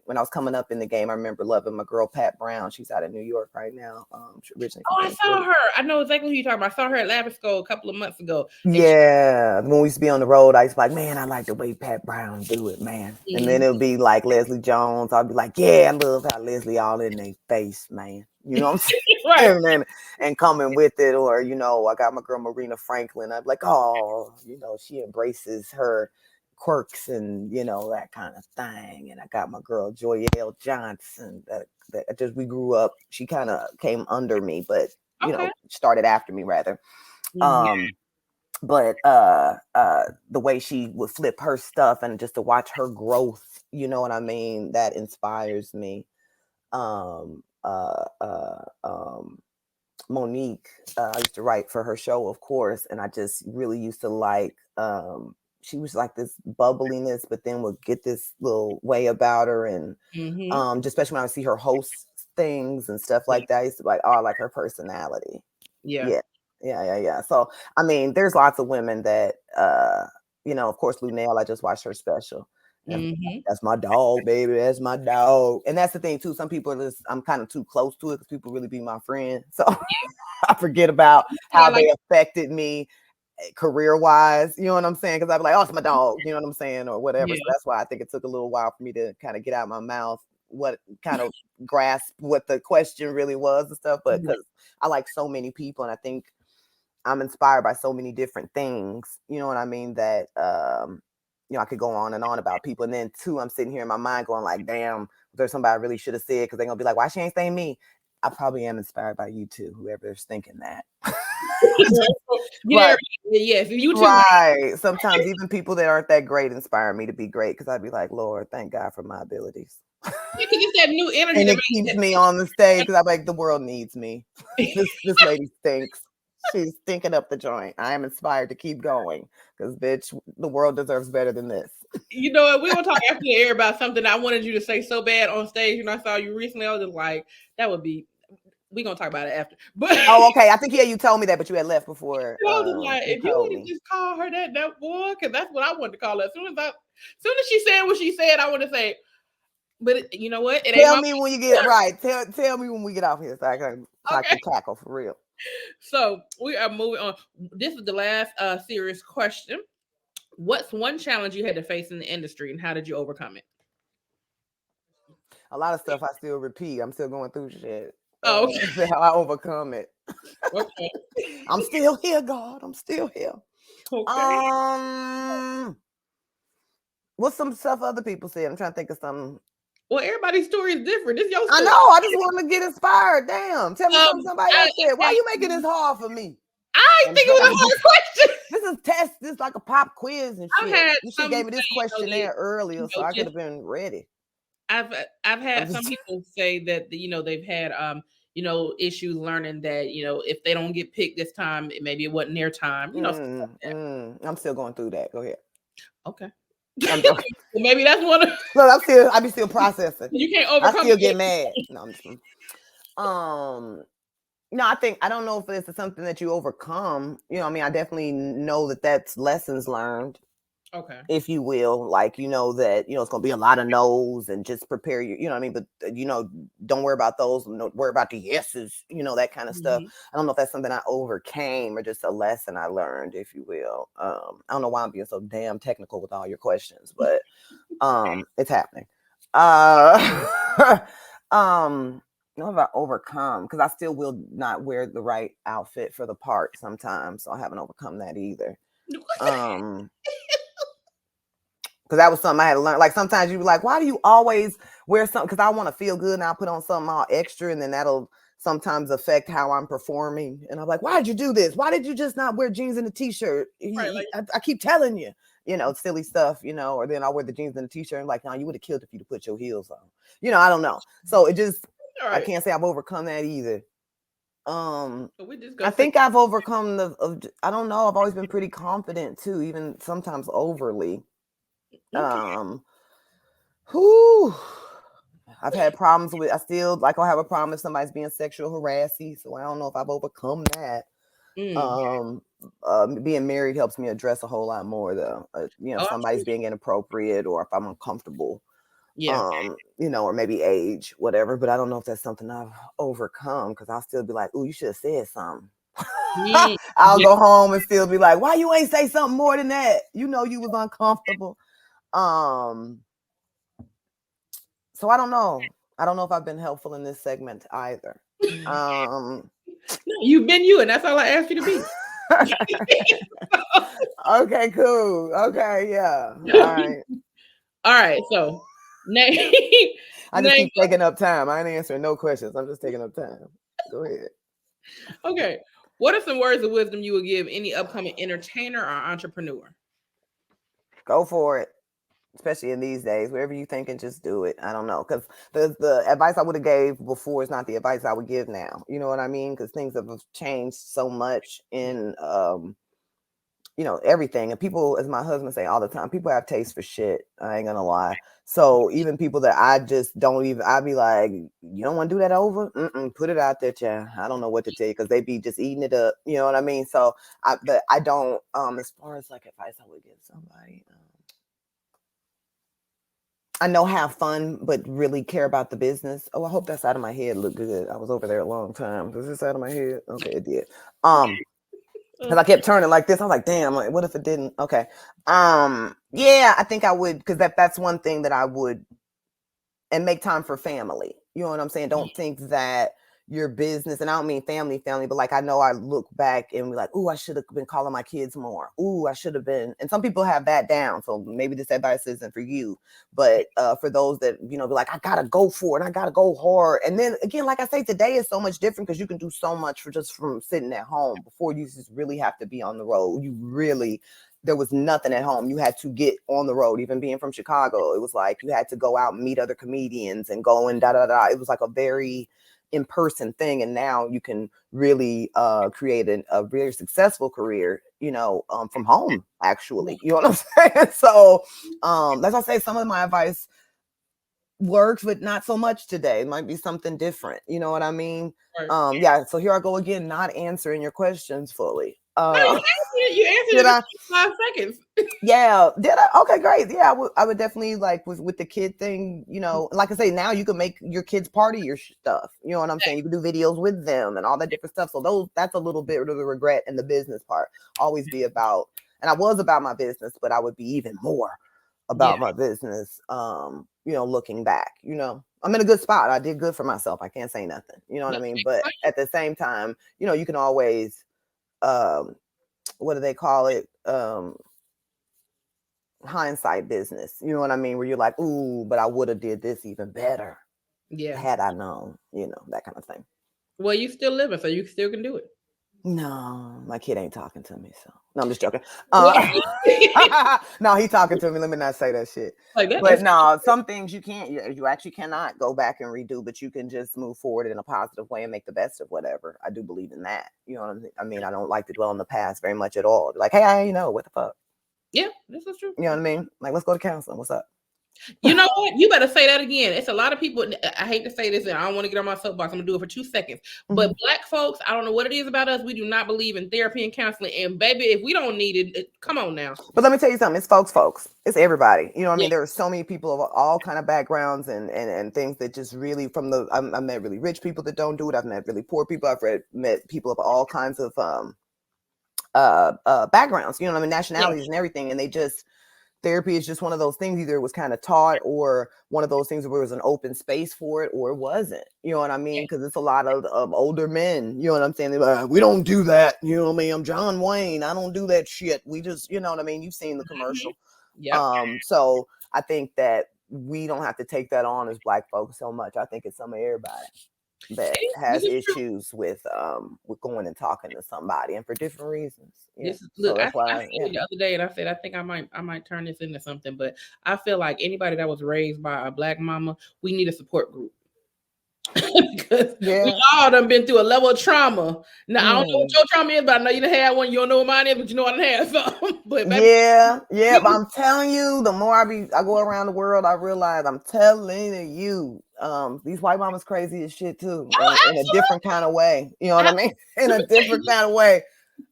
When I was coming up in the game, I remember loving my girl, Pat Brown. She's out of New York right now. I saw her. I know exactly who you're talking about. I saw her at Lavisco a couple of months ago. Yeah. When we used to be on the road, I used to be like, man, I like the way Pat Brown do it, man. And then it'll be like Leslie Jones. I'll be like, yeah, I love how Leslie all in their face, man. You know what I'm saying? and coming with it. Or, you know, I got my girl Marina Franklin. I'd be like, oh, you know, she embraces her quirks and, you know, that kind of thing. And I got my girl Joyelle Johnson that just we grew up. She kind of came under me, but you know, started after me rather. But the way she would flip her stuff and just to watch her growth, you know what I mean, that inspires me. Monique, I used to write for her show, of course, and I just really used to like she was like this bubbliness, but then would get this little way about her, and just especially when I would see her host things and stuff like that, I used to be like, oh, I like her personality. Yeah. So I mean, there's lots of women that you know, of course, Lunel, I just watched her special. That's my dog, baby. That's my dog. And that's the thing too. Some people are just, I'm kind of too close to it because people really be my friend. So I forget about how they affected me career-wise. You know what I'm saying? Because I'd be like, oh, it's my dog. You know what I'm saying? Or whatever. So that's why I think it took a little while for me to kind of get out of my mouth what kind of grasp what the question really was and stuff. But because I like so many people, and I think I'm inspired by so many different things. You know what I mean? That you know, I could go on and on about people. And then too, I'm sitting here in my mind going like, damn, there's somebody I really should have said, because they're gonna be like, why she ain't saying me? I probably am inspired by you too, whoever's thinking that. Yes, you too. Right. Sometimes even people that aren't that great inspire me to be great, because I'd be like, Lord, thank God for my abilities. It's that new energy. And it keeps me on the stage, because I'm like, the world needs me. This lady stinks. She's stinking up the joint. I am inspired to keep going, because bitch, the world deserves better than this. You know what? We will talk after the air about something I wanted you to say so bad on stage. And I saw you recently. I was just like, that would be. We're gonna talk about it after. But okay. I think you told me that, but you had left before. I was like, if you would have just called her that boy, because that's what I wanted to call her. As soon as she said what she said, I want to say. But you know what? Tell me when you get right. Tell me when we get off here, so I can tackle for real. So we are moving on. This is the last serious question. What's one challenge you had to face in the industry, and how did you overcome it? A lot of stuff I still repeat. I'm still going through shit. Oh, okay. How I overcome it. Okay. I'm still here, God. I'm still here. Okay. What's some stuff other people said? I'm trying to think of something. Well, everybody's story is different. This your story. I know. I just want to get inspired. Damn. Tell me something somebody else said. Why are you making this hard for me? I think it was a hard question. This is test. This is like a pop quiz and shit. You should gave me this questionnaire earlier, so I could have been ready. I've had some people say that they've had issues learning that if they don't get picked this time, maybe it wasn't their time. I'm still going through that. Go ahead. Okay. I'm joking. Well, maybe that's one of. Look, I be still processing. You can't overcome. I still get mad. No, I'm just. No, I don't know if it's something that you overcome. I definitely know that that's lessons learned. Okay. If you will, like, that, it's going to be a lot of no's and just prepare you, but, don't worry about those. Worry about the yeses, that kind of stuff. I don't know if that's something I overcame or just a lesson I learned, if you will. I don't know why I'm being so damn technical with all your questions, but it's happening. What have I overcome? Because I still will not wear the right outfit for the part sometimes, so I haven't overcome that either. Because that was something I had to learn. Like sometimes you be like, why do you always wear something? Because I want to feel good and I'll put on something all extra and then that'll sometimes affect how I'm performing. And I'm like, why did you do this? Why did you just not wear jeans and a t-shirt? Right, I keep telling you, silly stuff, or then I'll wear the jeans and the t-shirt and like, no, you would have killed if you'd put your heels on. I don't know. So it just, I can't say I've overcome that either. I think I've overcome I don't know. I've always been pretty confident too, even sometimes overly. I've had problems with. I still I'll have a problem if somebody's being sexual harassing. So I don't know if I've overcome that. Being married helps me address a whole lot more though. Somebody's being inappropriate or if I'm uncomfortable. Or maybe age, whatever. But I don't know if that's something I've overcome because I'll still be like, "Ooh, you should have said something." I'll go home and still be like, "Why you ain't say something more than that? You was uncomfortable." So I don't know. I don't know if I've been helpful in this segment either. No, you've been you, and that's all I asked you to be. Okay, cool. Okay, yeah. All right. So, I just keep taking up time. I ain't answering no questions. I'm just taking up time. Go ahead. Okay. What are some words of wisdom you would give any upcoming entertainer or entrepreneur? Go for it. Especially in these days, wherever you thinking, just do it. I don't know, because the advice I would have gave before is not the advice I would give now. You know what I mean? Because things have changed so much in, everything. And people, as my husband say all the time, people have taste for shit. I ain't gonna lie. So even people that I just don't even, I'd be like, you don't want to do that over? Put it out there, child. I don't know what to tell you because they be just eating it up. You know what I mean? So I don't. As far as like advice I would give somebody. I know have fun, but really care about the business. Oh, I hope that's out of my head. Look good. I was over there a long time. Is this out of my head? Okay, it did. Because I kept turning like this. I was like, damn, what if it didn't? Okay. Yeah, I think I would, because that's one thing that I would, and make time for family. You know what I'm saying? Don't think that your business, and I don't mean family, but like I know I look back and be like, ooh, I should have been calling my kids more. Ooh, I should have been. And some people have that down. So maybe this advice isn't for you. But for those that, be like, I got to go for it. I got to go hard. And then again, like I say, today is so much different because you can do so much from sitting at home. Before you just really have to be on the road. There was nothing at home. You had to get on the road, even being from Chicago. It was like you had to go out and meet other comedians and go and da-da-da. It was like a very in-person thing, and now you can really create a very successful career from home, actually. You know what I'm saying? So as I say, some of my advice works, but not so much today. It might be something different, you know what I mean? Right. Yeah, so here I go again, not answering your questions fully. You answered it in 5 seconds. Yeah, did I? Okay, great. Yeah, I would definitely like with the kid thing, like I say, now you can make your kids party your stuff. You know what I'm saying? You can do videos with them and all that different stuff. So that's a little bit of the regret in the business part. Always be about And I was about my business, but I would be even more about my business, looking back, I'm in a good spot. I did good for myself. I can't say nothing, you know what I mean? But at the same time, you can always, what do they call it? Hindsight business, you know what I mean? Where you're like, ooh, but I would have did this even better. Yeah. Had I known, that kind of thing. Well, you still living, so you still can do it. No, my kid ain't talking to me, so no, I'm just joking. No, he talking to me. Let me not say that shit. But no, some things you can't. You actually cannot go back and redo, but you can just move forward in a positive way and make the best of whatever. I do believe in that. You know what I mean? I don't like to dwell on the past very much at all. Like, hey, I ain't know what the fuck. Yeah, this is true. You know what I mean? Like, let's go to counseling. What's up? You know what? You better say that again. It's a lot of people. I hate to say this, and I don't want to get on my soapbox. I'm gonna do it for 2 seconds. But Black folks, I don't know what it is about us. We do not believe in therapy and counseling. And baby, if we don't need it, come on now. But let me tell you something. It's folks. It's everybody. You know what I mean? There are so many people of all kind of backgrounds and things that just really I've met really rich people that don't do it. I've met really poor people. I've met people of all kinds of backgrounds. You know what I mean? Nationalities and everything. And therapy is just one of those things. Either it was kind of taught or one of those things where it was an open space for it or it wasn't. You know what I mean? Because it's a lot of older men. You know what I'm saying? They're like, we don't do that. You know what I mean? I'm John Wayne. I don't do that shit. We just, you know what I mean? You've seen the commercial. So I think that we don't have to take that on as Black folks so much. I think it's some of everybody that has issues with going and talking to somebody, and for different reasons. Look, I said it the other day, and I said I think I might turn this into something. But I feel like anybody that was raised by a Black mama, we need a support group. Because we all done been through a level of trauma. Now I don't know what your trauma is, but I know you done had one. You don't know what mine is, but you know I done had some. But but I'm telling you, the more I go around the world, I realize I'm telling you, these white mamas crazy as shit too, in a different kind of way. You know what I mean? In a different kind of way.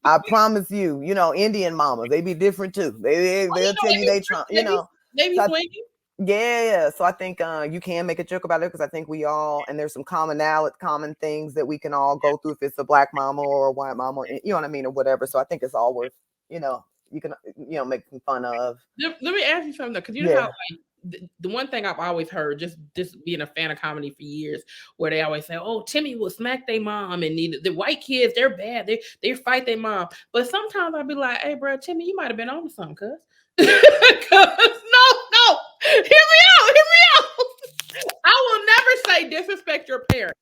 I promise you. Indian mamas, they be different too. They'll tell you they try. They be swinging. Yeah. So I think you can make a joke about it because I think we all, and there's some common things that we can all go through if it's a Black mama or a white mama, or, you know what I mean, or whatever. So I think it's all worth, you can, make some fun of. Let me ask you something though, because you know how the one thing I've always heard, just being a fan of comedy for years, where they always say, "Oh, Timmy will smack their mom," and the white kids, they're bad, they fight their mom. But sometimes I'll be like, "Hey, bro, Timmy, you might have been on to something, cuz." No, hear me out. I will never say disrespect your parents,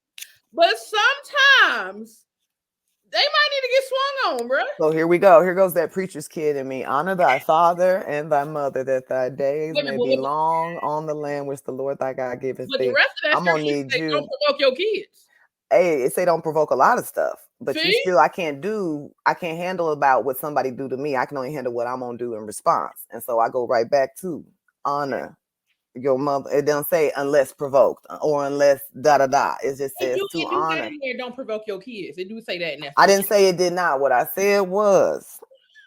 but sometimes they might need to get swung on, bro. So here we go. Here goes that preacher's kid in me. Honor thy father and thy mother, that thy days may be long on the land which the Lord thy God giveth thee. The rest of that I'm gonna need you. Don't provoke your kids. Hey, it say don't provoke a lot of stuff, but you still, I can't handle about what somebody do to me. I can only handle what I'm gonna do in response. And so I go right back to honor your mother. It don't say unless provoked or unless da. It just says to honor. Don't provoke your kids. It do say that in that. I didn't say it did not. What I said was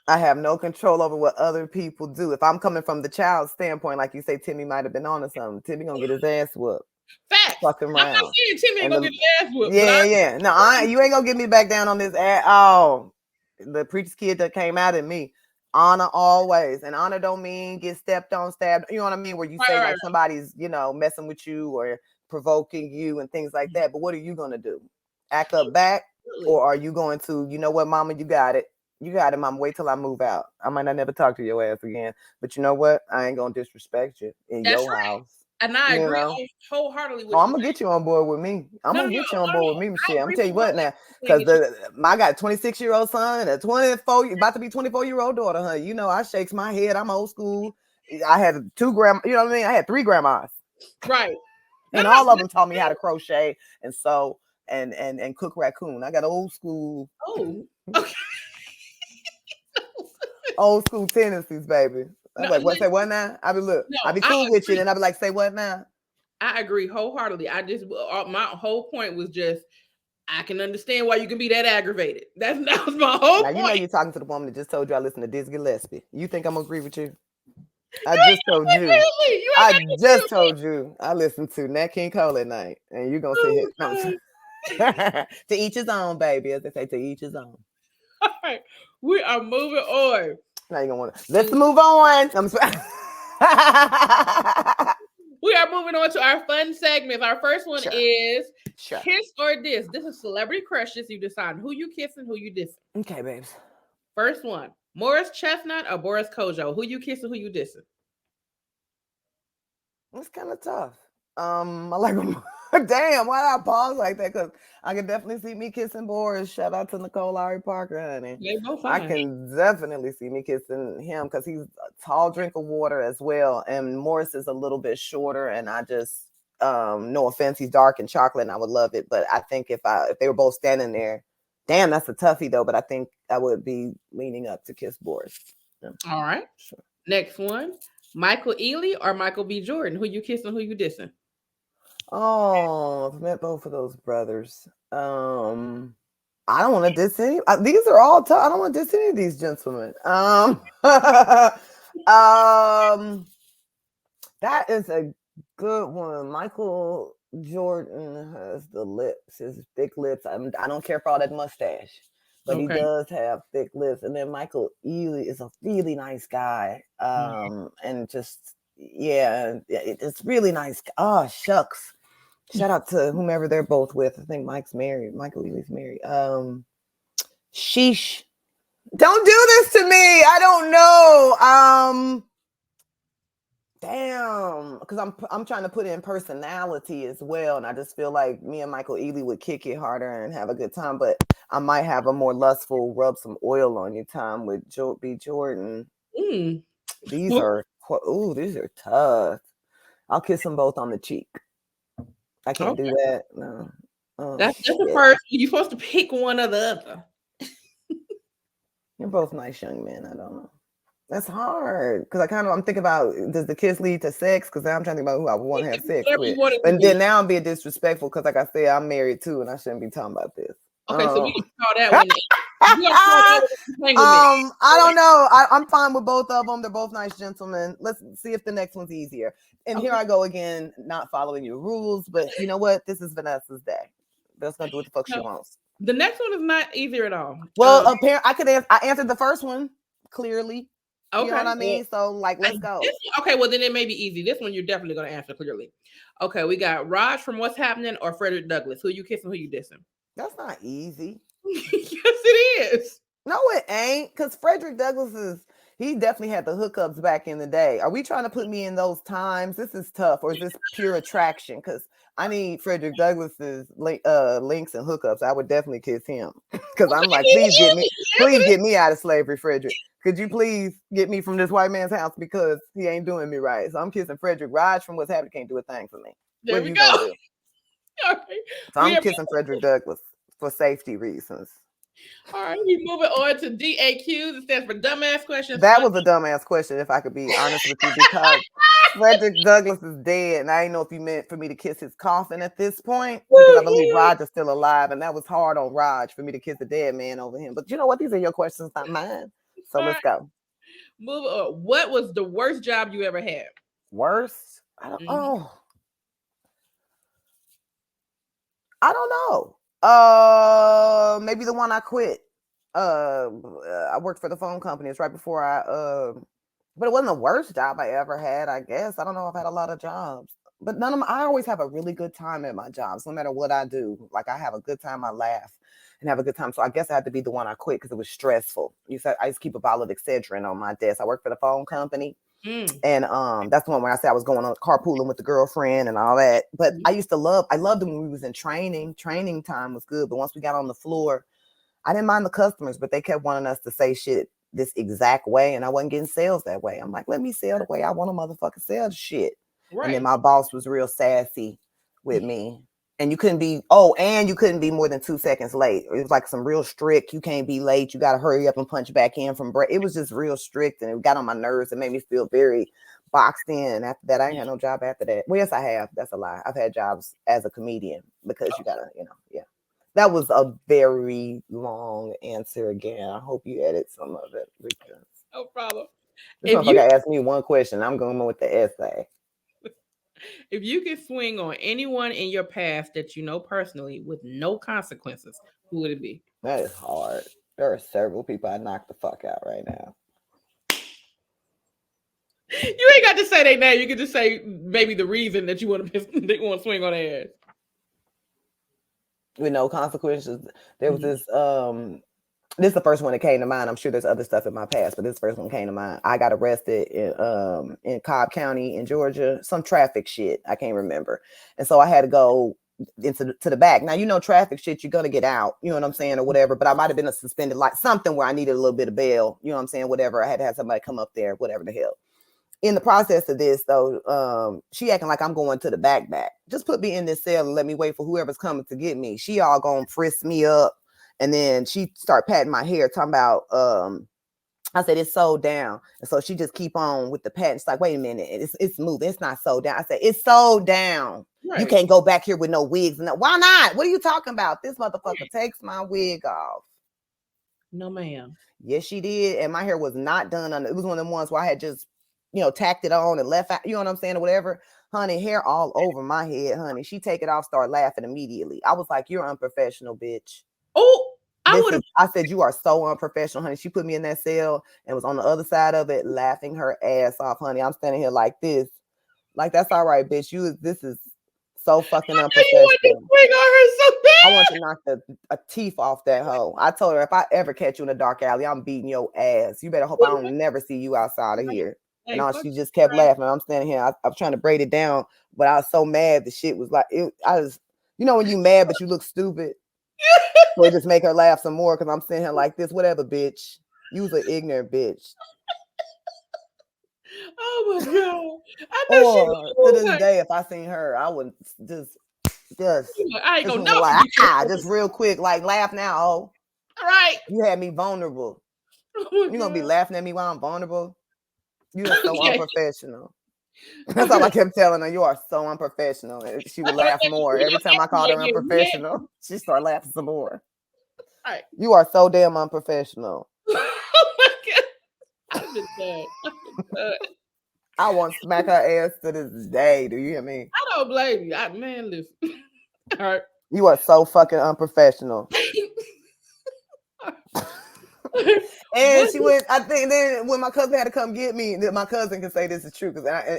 I have no control over what other people do. If I'm coming from the child's standpoint, like you say, Timmy might have been on to something. Timmy gonna get his ass whooped. Facts. Fucking around. I'm not saying Timmy ain't gonna get his ass whooped. Yeah. No, you ain't gonna get me back down on this ass. Oh, the preacher's kid that came out at me. Honor always, and honor don't mean get stepped on, stabbed. You know what I mean? Where you say like somebody's, messing with you or provoking you and things like that. But what are you gonna do? Act up back, or are you going to? You know what, Mama? You got it, Mama. Wait till I move out. I might not never talk to your ass again. But you know what? I ain't gonna disrespect you in your house. And I agree wholeheartly with you. I'm gonna get you on board with me. I'm gonna get you on board with me, Michelle. I'm gonna tell you what now, because I got a 26-year-old son and a about to be 24-year-old daughter. Huh? I shakes my head. I'm old school. I had 2 grandmas. You know what I mean? I had 3 grandmas. Right. And all of them taught me how to crochet and sew and cook raccoon. I got old school. Oh. Okay. Old school tendencies, baby. I'm like, what? Say what now? I be cool with you, and I be like, say what now? I agree wholeheartedly. My whole point was just, I can understand why you can be that aggravated. That was my whole point. Now you're talking to the woman that just told you I listen to Dizzy Gillespie. You think I'm gonna agree with you? I just told you. I listen to Nat King Cole at night, and you're gonna say to each his own, baby. As they say, to each his own. All right, we are moving on. Now you're gonna want to. Let's move on. We are moving on to our fun segments. Our first one is kiss or diss. This is celebrity crushes. You decide who you kissing, who you dissing. Okay, babes. First one, Morris Chestnut or Boris Kojo. Who you kissing, who you dissing? It's kind of tough. I like him. Damn, why did I pause like that? Because I can definitely see me kissing Boris. Shout out to Nicole Lowry Parker, honey. They both fine. I can definitely see me kissing him because he's a tall drink of water as well. And Morris is a little bit shorter, and I just no offense, he's dark and chocolate, and I would love it. But I think if they were both standing there, damn, that's a toughie though. But I think I would be leaning up to kiss Boris. Yeah. All right. Sure. Next one, Michael Ealy or Michael B. Jordan. Who you kissing, who you dissing? Oh, I've met both of those brothers. I don't want to diss any. These are all tough. I don't want to diss any of these gentlemen. That is a good one. Michael Jordan has the lips, his thick lips. I don't care for all that mustache, but he does have thick lips. And then Michael Ealy is a really nice guy. And just it's really nice. Oh, shucks. Shout out to whomever they're both with. I think Mike's married. Michael Ealy's married. Sheesh. Don't do this to me. I don't know. Damn. Because I'm trying to put in personality as well. And I just feel like me and Michael Ealy would kick it harder and have a good time. But I might have a more lustful rub some oil on your time with B. Jordan. These are tough. I'll kiss them both on the cheek. I can't do that. No. That's the first. You're supposed to pick one or the other. You're both nice young men. I don't know. That's hard because I'm thinking about, does the kiss lead to sex? Because now I'm trying to think about who I want to have sex with. And then now I'm being disrespectful because, like I said, I'm married too, and I shouldn't be talking about this. Okay, so we can call that one. I don't know. I'm fine with both of them. They're both nice gentlemen. Let's see if the next one's easier. And here I go again, not following your rules, but you know what? This is Vanessa's day. That's gonna do what the fuck she wants. The next one is not easier at all. Well, apparently, I answered the first one clearly. Okay. You know what I mean? So, let's go. Okay, well, then it may be easy. This one you're definitely gonna answer clearly. Okay, we got Raj from What's Happening or Frederick Douglass. Who you kissing? Who you dissing? That's not easy. Yes, it is. No, it ain't. Because Frederick Douglass he definitely had the hookups back in the day. Are we trying to put me in those times? This is tough. Or is this pure attraction? Because I need Frederick Douglass's links and hookups. I would definitely kiss him. Because I'm like, please get me out of slavery, Frederick. Could you please get me from this white man's house because he ain't doing me right? So I'm kissing Frederick. Raj from What's Happening can't do a thing for me. There we go. Okay. So I'm kissing Frederick Douglass for safety reasons. All right, we moving on to DAQ. It stands for dumbass questions. That was a dumbass question, if I could be honest with you, because Frederick Douglass is dead, and I didn't know if you meant for me to kiss his coffin at this point, because I believe Raj is still alive, and that was hard on Raj for me to kiss a dead man over him. But you know what? These are your questions, not mine. So let's go. Move on. What was the worst job you ever had? Worst? I don't know. Maybe the one I quit. I worked for the phone company. It's right before but it wasn't the worst job I ever had, I guess. I don't know if I've had a lot of jobs, but I always have a really good time at my jobs, no matter what I do. Like, I have a good time, I laugh and have a good time. So I guess I had to be the one I quit because it was stressful. I used to keep a bottle of Excedrin on my desk. I worked for the phone company. And that's the one where I said I was going on carpooling with the girlfriend and all that. But I loved them when we was in training. Training time was good. But once we got on the floor, I didn't mind the customers, but they kept wanting us to say shit this exact way. And I wasn't getting sales that way. I'm like, let me sell the way I want to motherfucking sell the shit. Right. And then my boss was real sassy with me. And you couldn't be more than 2 seconds late. It was like some real strict. You can't be late. You got to hurry up and punch back in from break. It was just real strict, and it got on my nerves. It made me feel very boxed in. After that, I ain't had no job after that. Well, yes, I have. That's a lie. I've had jobs as a comedian because you gotta, yeah. That was a very long answer again. I hope you edit some of it. Because no problem. This motherfucker asked me one question. I'm going with the essay. If you could swing on anyone in your past that you know personally with no consequences, who would it be? That is hard. There are several people I knocked the fuck out right now. You ain't got to say their name. You can just say maybe the reason that you want to swing on their ass. With no consequences. There was this this is the first one that came to mind. I'm sure there's other stuff in my past, but this first one came to mind. I got arrested in Cobb County in Georgia, some traffic shit. I can't remember. And so I had to go to the back. Now, you know, traffic shit, you're going to get out, you know what I'm saying, or whatever. But I might have been a suspended, like something where I needed a little bit of bail, you know what I'm saying, whatever. I had to have somebody come up there, whatever the hell. In the process of this, though, she acting like I'm going to the back. Just put me in this cell and let me wait for whoever's coming to get me. She all gonna frisk me up. And then she start patting my hair, talking about, I said, it's sewed down. And so she just keep on with the pat. It's like, wait a minute, it's moving. It's not sewed down. I said, it's sewed down. Right. You can't go back here with no wigs. Why not? What are you talking about? This motherfucker takes my wig off. No, ma'am. Yes, she did. And my hair was not done. It was one of the ones where I had just, you know, tacked it on and left out, you know what I'm saying, or whatever. Honey, hair all over my head, honey. She take it off, start laughing immediately. I was like, you're unprofessional, bitch. Oh, I said, you are so unprofessional, honey. She put me in that cell and was on the other side of it, laughing her ass off, honey. I'm standing here like this. Like, that's all right, bitch. This is so fucking unprofessional. I want to knock a teeth off that hoe. I told her, if I ever catch you in a dark alley, I'm beating your ass. You better hope I don't never see you outside of here. And she just kept laughing. I'm standing here. I was trying to braid it down, but I was so mad. The shit was like, you know, when you mad, but you look stupid. So it just make her laugh some more because I'm sitting here like this. Whatever, bitch. You's an ignorant bitch. Oh my god! To this day, if I seen her, I would just I ain't gonna know. Like, just real quick, like laugh now. Oh, all right. You had me vulnerable. You're gonna be laughing at me while I'm vulnerable. You are so unprofessional. That's all I kept telling her. You are so unprofessional. And she would laugh more. Every time I called her unprofessional, she started laughing some more. Right. You are so damn unprofessional. Oh my god. I've been sad. I want to smack her ass to this day. Do you hear me? I don't blame you. Man, listen. All right. You are so fucking unprofessional. And she went, I think then when my cousin had to come get me, my cousin can say this is true.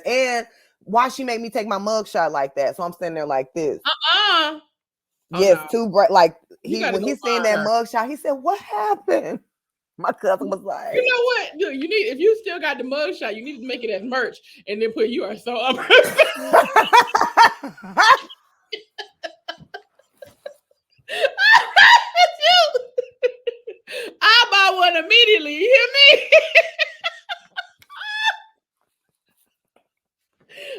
And why she made me take my mug shot like that. So I'm standing there like this. Yes, no. Too bright. Like when he seen that mug shot, he said, what happened? My cousin was like, you know what? You need, if you still got the mug shot, you need to make it as merch and then put you are so unprofessional. I bought one immediately. You hear me?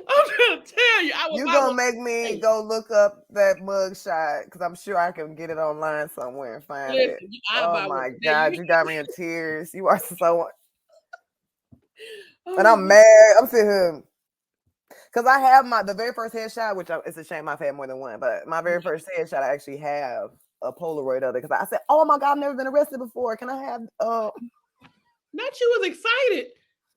I'm trying to tell you. You're going to make me go look up that mug shot because I'm sure I can get it online somewhere and find it. Oh my God. You got me in tears. You are so... And I'm mad. I'm sitting here. Because I have the very first headshot, which it's a shame I've had more than one, but my very first headshot, I actually have a Polaroid of it because I said, oh my God, I've never been arrested before. Can I have Not you was excited.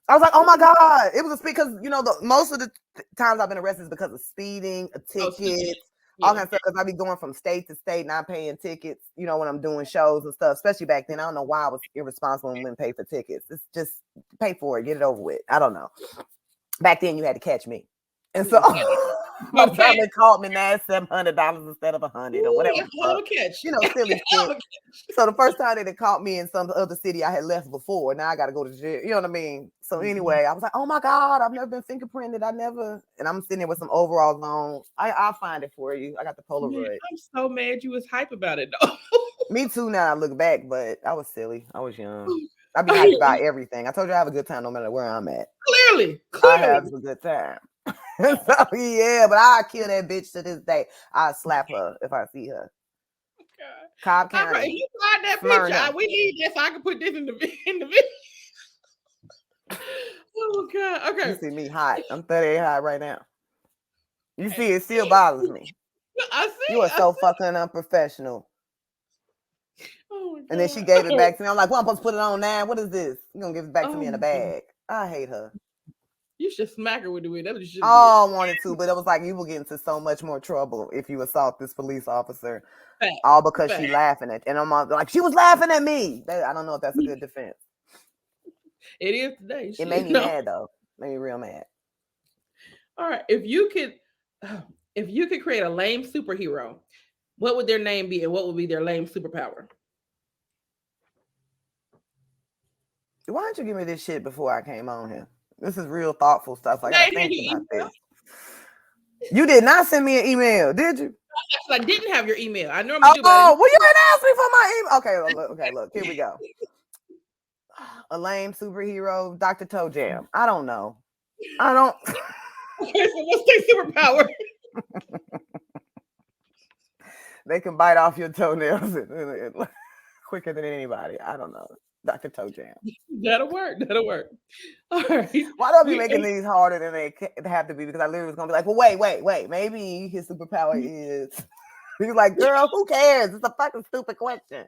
I was like, oh my God. It was because, you know, most of the times I've been arrested is because of speeding, a ticket, all kinds of stuff. Because I be going from state to state, not paying tickets, you know, when I'm doing shows and stuff, especially back then. I don't know why I was irresponsible and wouldn't pay for tickets. It's just pay for it, get it over with. I don't know. Back then you had to catch me. And so my time they called me now $700 instead of $100 or whatever. You know, silly shit. So the first time they caught me in some other city I had left before. Now I got to go to jail. You know what I mean? So anyway, I was like, oh my God, I've never been fingerprinted. And I'm sitting there with some overalls on. I'll find it for you. I got the Polaroid. Man, I'm so mad you was hype about it though. Me too. Now I look back, but I was silly. I was young. I be hyped about everything. I told you I have a good time no matter where I'm at. Clearly. I have a good time. So, yeah, but I kill that bitch to this day. I slap her if I see her. God. Cobb County. All right, you find that picture. We need this. So I can put this in the video. Oh God. Okay. You see me hot. I'm 38 hot right now. You see, it still bothers me. I see. You are so fucking unprofessional. Oh my God. And then she gave it back to me. I'm like, well, I'm supposed to put it on now. What is this? You're gonna give it back to me in a bag. I hate her. You should smack her with the wig. That's what you should. I wanted to, but it was like you will get into so much more trouble if you assault this police officer. Fact. All because she laughing at, and I'm like, she was laughing at me. I don't know if that's a good defense. It is today. It made me mad though. Made me real mad. All right. If you could create a lame superhero, what would their name be and what would be their lame superpower? Why didn't you give me this shit before I came on here? This is real thoughtful stuff. I gotta think about this. You did not send me an email, did you? I didn't have your email. I normally do. Oh, well, you didn't ask me for my email. Okay, look, here we go. A lame superhero, Dr. Toe Jam. I don't know. Okay, so what's their superpower? They can bite off your toenails quicker than anybody. I don't know. Dr. Toe Jam. That'll work. All right. Why don't you making these harder than they have to be? Because I literally was gonna be like, well, wait. Maybe his superpower is. He's like, girl, who cares? It's a fucking stupid question.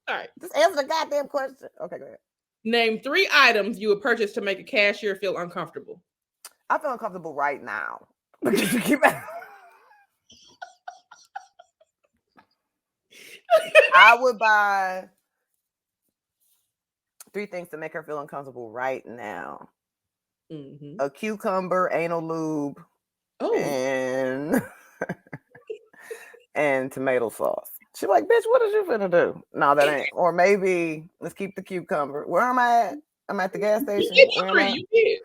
All right. Just answer the goddamn question. Okay, go ahead. Name 3 items you would purchase to make a cashier feel uncomfortable. I feel uncomfortable right now. I would buy 3 things to make her feel uncomfortable right now. Mm-hmm. A cucumber, anal lube, and tomato sauce. She's like, bitch, what is you finna do? No, that ain't. Or maybe let's keep the cucumber. Where am I at? I'm at the gas station. Where am I? You did.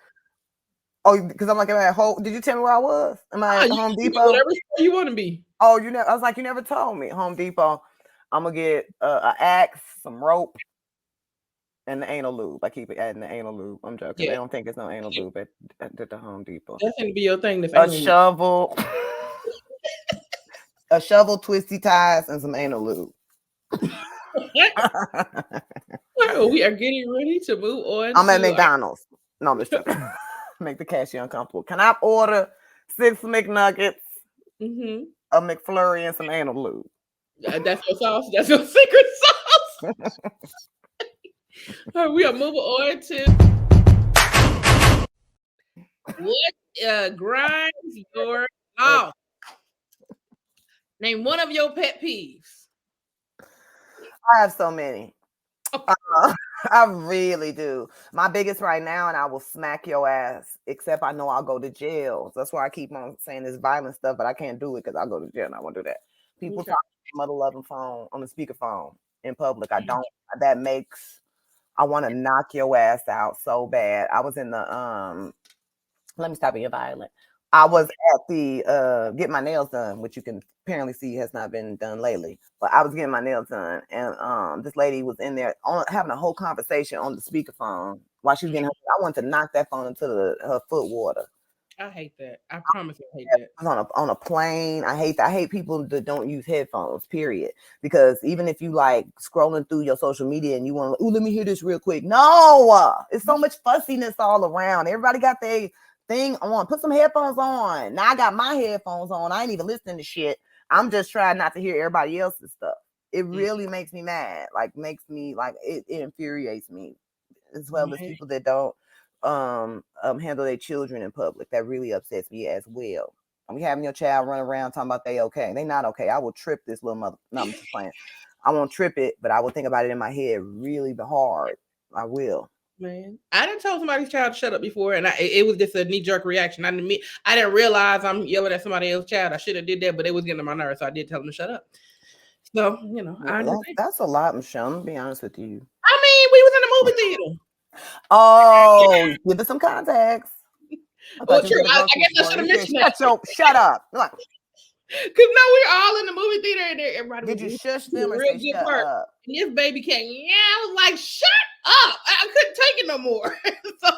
Oh, because I'm like, am I at Home? Did you tell me where I was? Am I at Home Depot? Whatever you want to be. Oh, you know, I was like, you never told me. Home Depot. I'm gonna get an axe, some rope, and the anal lube. I keep adding the anal lube. I'm joking. Yeah. They don't think it's no anal lube at the Home Depot. That's gonna be your thing. A shovel. A shovel, twisty ties, and some anal lube. Well, we are getting ready to move on. I'm at McDonald's. No, I'm just joking. Make the cashier uncomfortable. Can I order 6 McNuggets, a McFlurry, and some anal lube? That's your sauce. That's your secret sauce. All right, we are moving on to what grinds your mouth. Name one of your pet peeves. I have so many. I really do. My biggest right now, and I will smack your ass, except I know I'll go to jail. That's why I keep on saying this violent stuff, but I can't do it because I'll go to jail and I won't do that. People talk on mother loving phone, on the speakerphone in public. I don't. I want to knock your ass out so bad. I was in the let me stop being violent. I was at the get my nails done, which you can apparently see has not been done lately. But I was getting my nails done, and this lady was in there having a whole conversation on the speakerphone while she was getting her. I wanted to knock that phone into her foot water. I hate that. I promise I hate that. I was on a plane. I hate people that don't use headphones, period. Because even if you like scrolling through your social media and you want to, let me hear this real quick. No, it's so much fussiness all around. Everybody got their thing on. Put some headphones on. Now I got my headphones on. I ain't even listening to shit. I'm just trying not to hear everybody else's stuff. It really makes me mad. Like it infuriates me, as well as people that don't handle their children in public. That really upsets me as well. And we having your child run around talking about they okay. They not okay. I will trip this little mother. No, I'm just playing. I won't trip it, but I will think about it in my head really hard. I will. Man, I didn't tell somebody's child to shut up before, and it was just a knee-jerk reaction. I didn't realize I'm yelling at somebody else's child. I should have did that, but it was getting on my nerves, so I did tell them to shut up. So, that's a lot, Michelle. I'm gonna be honest with you. I mean, we was in the movie theater. Oh, give us some context. Well, true. I guess I should have mentioned that. Shut up. Because no, we're all in the movie theater and everybody. Did you shush them or real say good shut up? And this baby came. Yeah, I was like, shut up. I couldn't take it no more. So,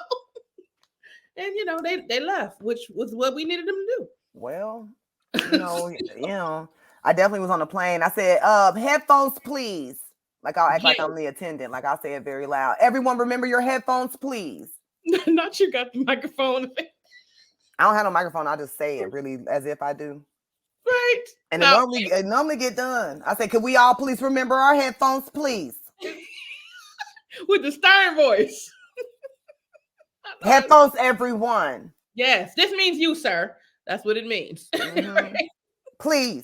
and they left, which was what we needed them to do. Well, I definitely was on the plane. I said, headphones, please. Like I'll act like I'm the attendant. Like I'll say it very loud. Everyone remember your headphones, please. Not you got the microphone. I don't have no microphone. I just say it really as if I do. Right. And it normally get done. I say, can we all please remember our headphones, please? With the stern voice. Headphones, everyone. Yes, this means you, sir. That's what it means. Mm-hmm. Please.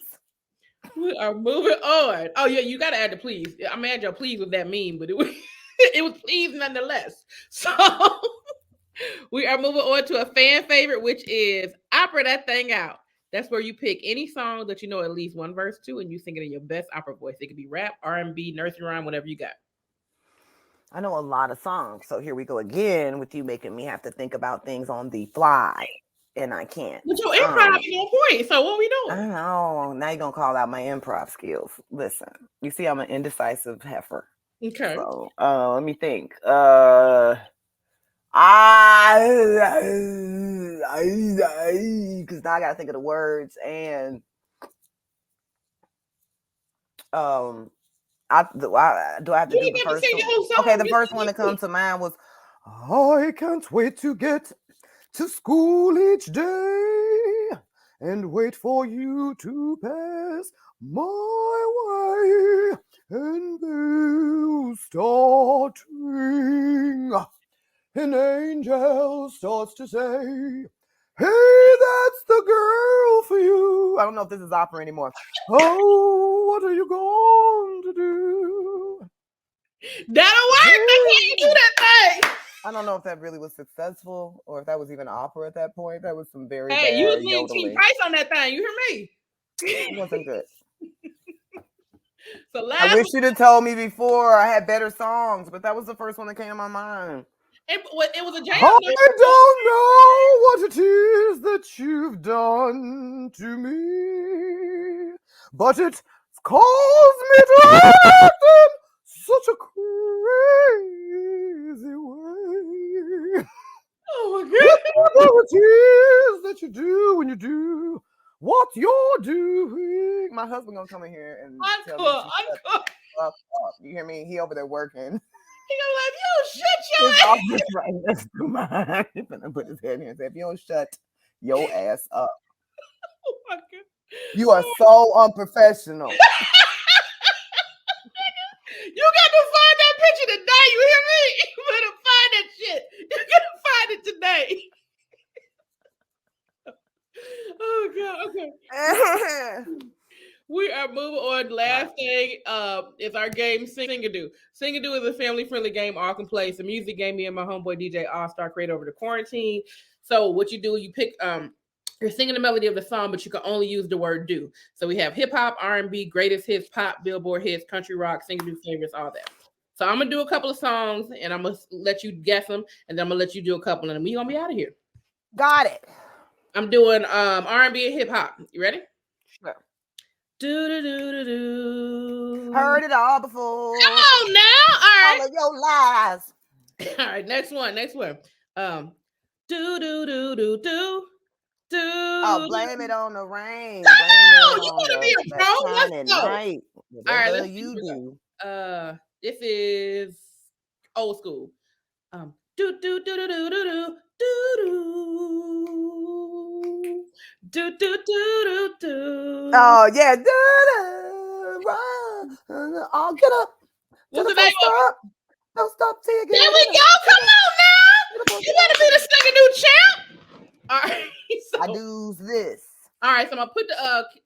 We are moving on. Oh yeah, you got to add the please. I imagine your please with that meme, but it was please nonetheless. So We are moving on to a fan favorite, which is Opera That Thing Out. That's where you pick any song that you know at least one verse to, and you sing it in your best opera voice. It could be rap, R&B, nursery rhyme, whatever you got. I know a lot of songs, so here we go again with you making me have to think about things on the fly, and I can't. But your improv is on point, so what we doing? I know. Now you're going to call out my improv skills. Listen, you see I'm an indecisive heifer. Okay. So, let me think. Because now I gotta think of the words and do I have to do the first one? Okay, the first one that comes to mind was I can't wait to get to school each day and wait for you to pass my way and bells start to ring. An angel starts to say, hey, that's the girl for you. I don't know if this is opera anymore. Oh, what are you going to do? That'll work. That's how you do that thing. I don't know if that really was successful or if that was even opera at that point. That was some very Hey, bad you was being yodeling. Team Price on that thing. You hear me? It wasn't good. So I wish you'd have told me before. I had better songs, but that was the first one that came to my mind. It was a jam. I don't know what it is that you've done to me, but it caused me to act in such a crazy way. Oh my God! What it is that you do when you do what you're doing. My husband gonna come in here and tell me. You hear me? He over there working. He gonna like, you shut your ass. Right next to mine. He's gonna put his head here and say, if you don't shut your ass up. Oh my God. You are so unprofessional. You got to find that picture today. You hear me? You better find that shit. You gotta find it today. Oh God. Okay. We are moving on. Last thing is our game Sing-a-Doo. Sing-a-Doo is a family-friendly game all can play. It's a music game me and my homeboy DJ All-Star created over the quarantine. So what you do, you pick you're singing the melody of the song, but you can only use the word do. So we have hip-hop, R&B, greatest hits, pop, Billboard hits, country rock, Sing-a-Doo favorites, all that. So I'm going to do a couple of songs, and I'm going to let you guess them, and then I'm going to let you do a couple, and we're going to be out of here. Got it. I'm doing R&B and hip-hop. You ready? Sure. Do. Heard it all before. Come on now. All right. All of your lies. All right, next one. Do. Oh, blame it on the rain. No, blame it you on want to be a the pro? Let's shining go. light. All right, let's you do. This is old school. Do. Oh yeah. I'll get up. What's the name of it? Don't stop till you get There we go. Come on now. You gotta be the Sing-a-Doo champ. All right. So, I do this. all right, so I'm gonna put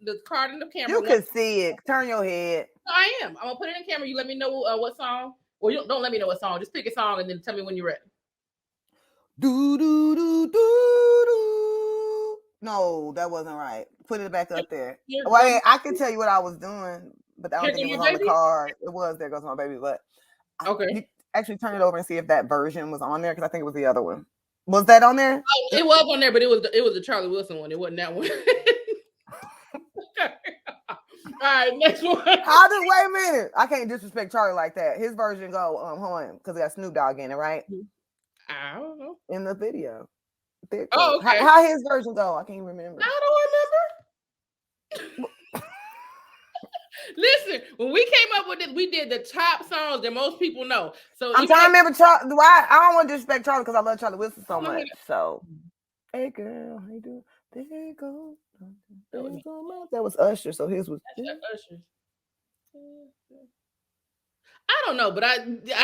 the card in the camera. You can see it. Turn your head. I am. I'm gonna put it in camera. You let me know what song. Well, you don't let me know what song. Just pick a song and then tell me when you're ready. Do do do do do. No, that wasn't right. Put it back up there. Wait, I can tell you what I was doing, but I don't think it was on the card. It was There Goes My Baby, but okay. Actually turn it over and see if that version was on there because I think it was the other one. Was that on there? Oh, it was on there, but it was the Charlie Wilson one. It wasn't that one. All right, next one. Wait a minute. I can't disrespect Charlie like that. His version go hold on, because it got Snoop Dogg in it, right? I don't know. In the video. Oh, okay. How his version go? I can't remember. I don't remember. Listen, when we came up with this, we did the top songs that most people know. So I'm trying to remember Charlie. I don't want to disrespect Charlie because I love Charlie Wilson so much. So, hey girl, how you doing? There you go. That was Usher. So his was Usher. I don't know, but I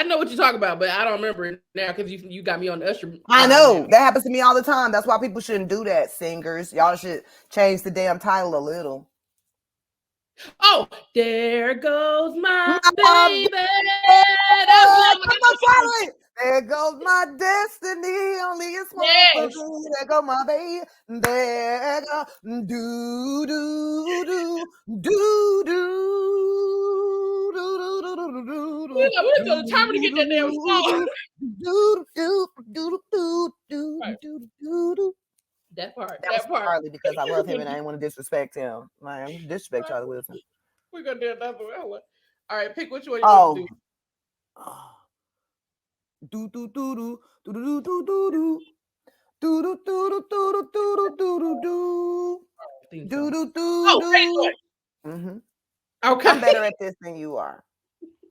know what you're talking about, but I don't remember it now because you got me on the Usher. I know that happens to me all the time. That's why people shouldn't do that. Singers, y'all should change the damn title a little. Oh, there goes my baby. Come on, Charlie. There goes my destiny, only a small Yes. pussy. There go my baby. There go do do do do do do. We're gonna time to get that damn song. That part. That was Charlie because I love him and I didn't want to disrespect him. Like, I'm gonna disrespect Charlie Wilson. We're gonna do another one. All right, pick which one you Oh. want to do. Do do do do do do do do. Do do do do do do do do do do do do. Oh, okay. I'm better at this than you are.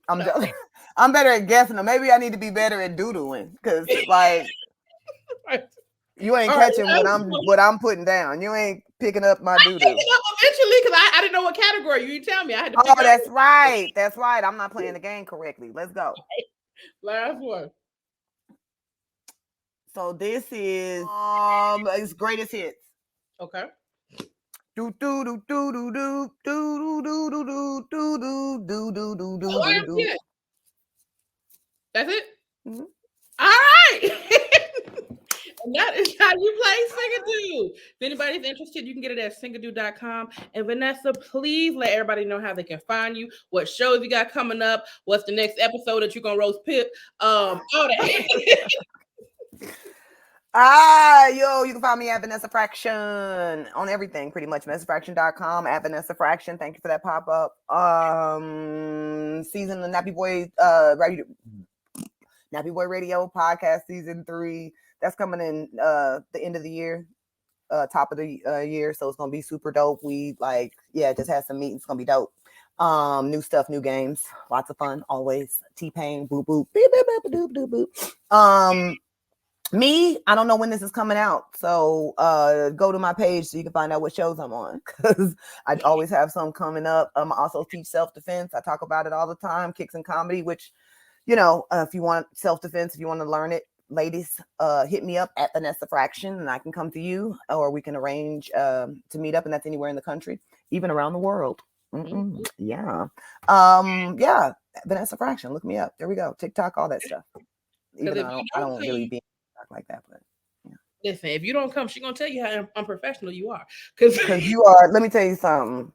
I'm better at guessing. Or maybe I need to be better at doodling because like you ain't catching what I'm putting down. You ain't picking up my doodle. Eventually, because I didn't know what category you tell me. I had to. Oh, that's right. That's right. I'm not playing the game correctly. Let's go. Last one. So this is it's greatest hits. Okay. Do do do do do do do do do do do do do do do do. That's it. Mm-hmm. All right. And that is how you play Singadoo. If anybody's interested, you can get it at singadoo.com. And Vanessa, please let everybody know how they can find you, what shows you got coming up, what's the next episode that you're gonna roast Pip, all that. You can find me at Vanessa Fraction on everything, pretty much. VanessaFraction.com at Vanessa Fraction. Thank you for that pop-up. Season of Nappy Boy Radio podcast season 3. That's coming in the end of the year, top of the year. So it's gonna be super dope. We just had some meetings. It's gonna be dope. New stuff, new games, lots of fun, always. T-Pain, boop boop, beep, beep, beep, doop doop boop. Me, I don't know when this is coming out, so go to my page so you can find out what shows I'm on, because I always have some coming up. I also teach self-defense. I talk about it all the time, kicks and comedy, which, if you want self-defense, if you want to learn it, ladies, hit me up at Vanessa Fraction and I can come to you, or we can arrange to meet up, and that's anywhere in the country, even around the world. Yeah. Vanessa Fraction, look me up. There we go. TikTok, all that stuff. Even though I don't really be like that, but listen, if you don't come, she's gonna tell you how unprofessional you are. Because you are. Let me tell you something.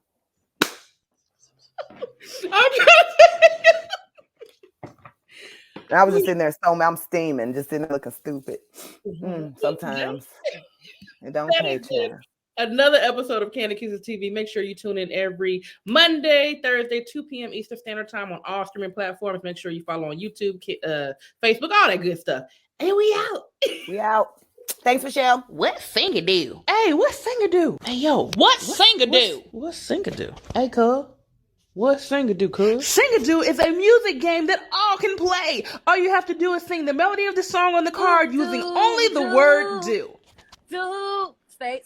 I was just sitting there, I'm steaming, just sitting there looking stupid. Sometimes it don't take you. Another episode of Kandid Kisses TV. Make sure you tune in every Monday, Thursday, 2 p.m. Eastern Standard Time on all streaming platforms. Make sure you follow on YouTube, Facebook, all that good stuff. And we out. We out. Thanks, Michelle. What Singadoo? Hey, what Singadoo? Hey, yo, what Singadoo? What Singadoo? Hey, cuz. What Singadoo, cuz? Singadoo is a music game that all can play. All you have to do is sing the melody of the song on the card using only the word do. Do.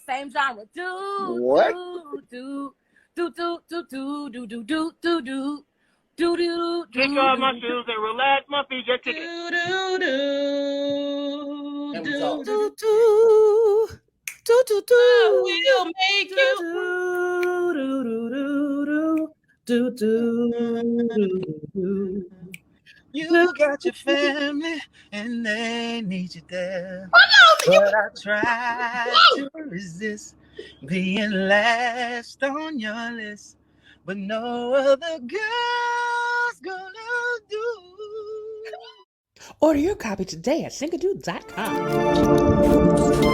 Same genre. Do. What? Do. Do. Do. Do. Do. Do. Do. Do. Do. Do. Do do do. Kick off my shoes and relax my feet. Just kick it. Do do Do do do do do. We'll make you do do. You got your family and they need you there. But I try to resist being last on your list. But no other girl's gonna do. Order your copy today at singadoo.com.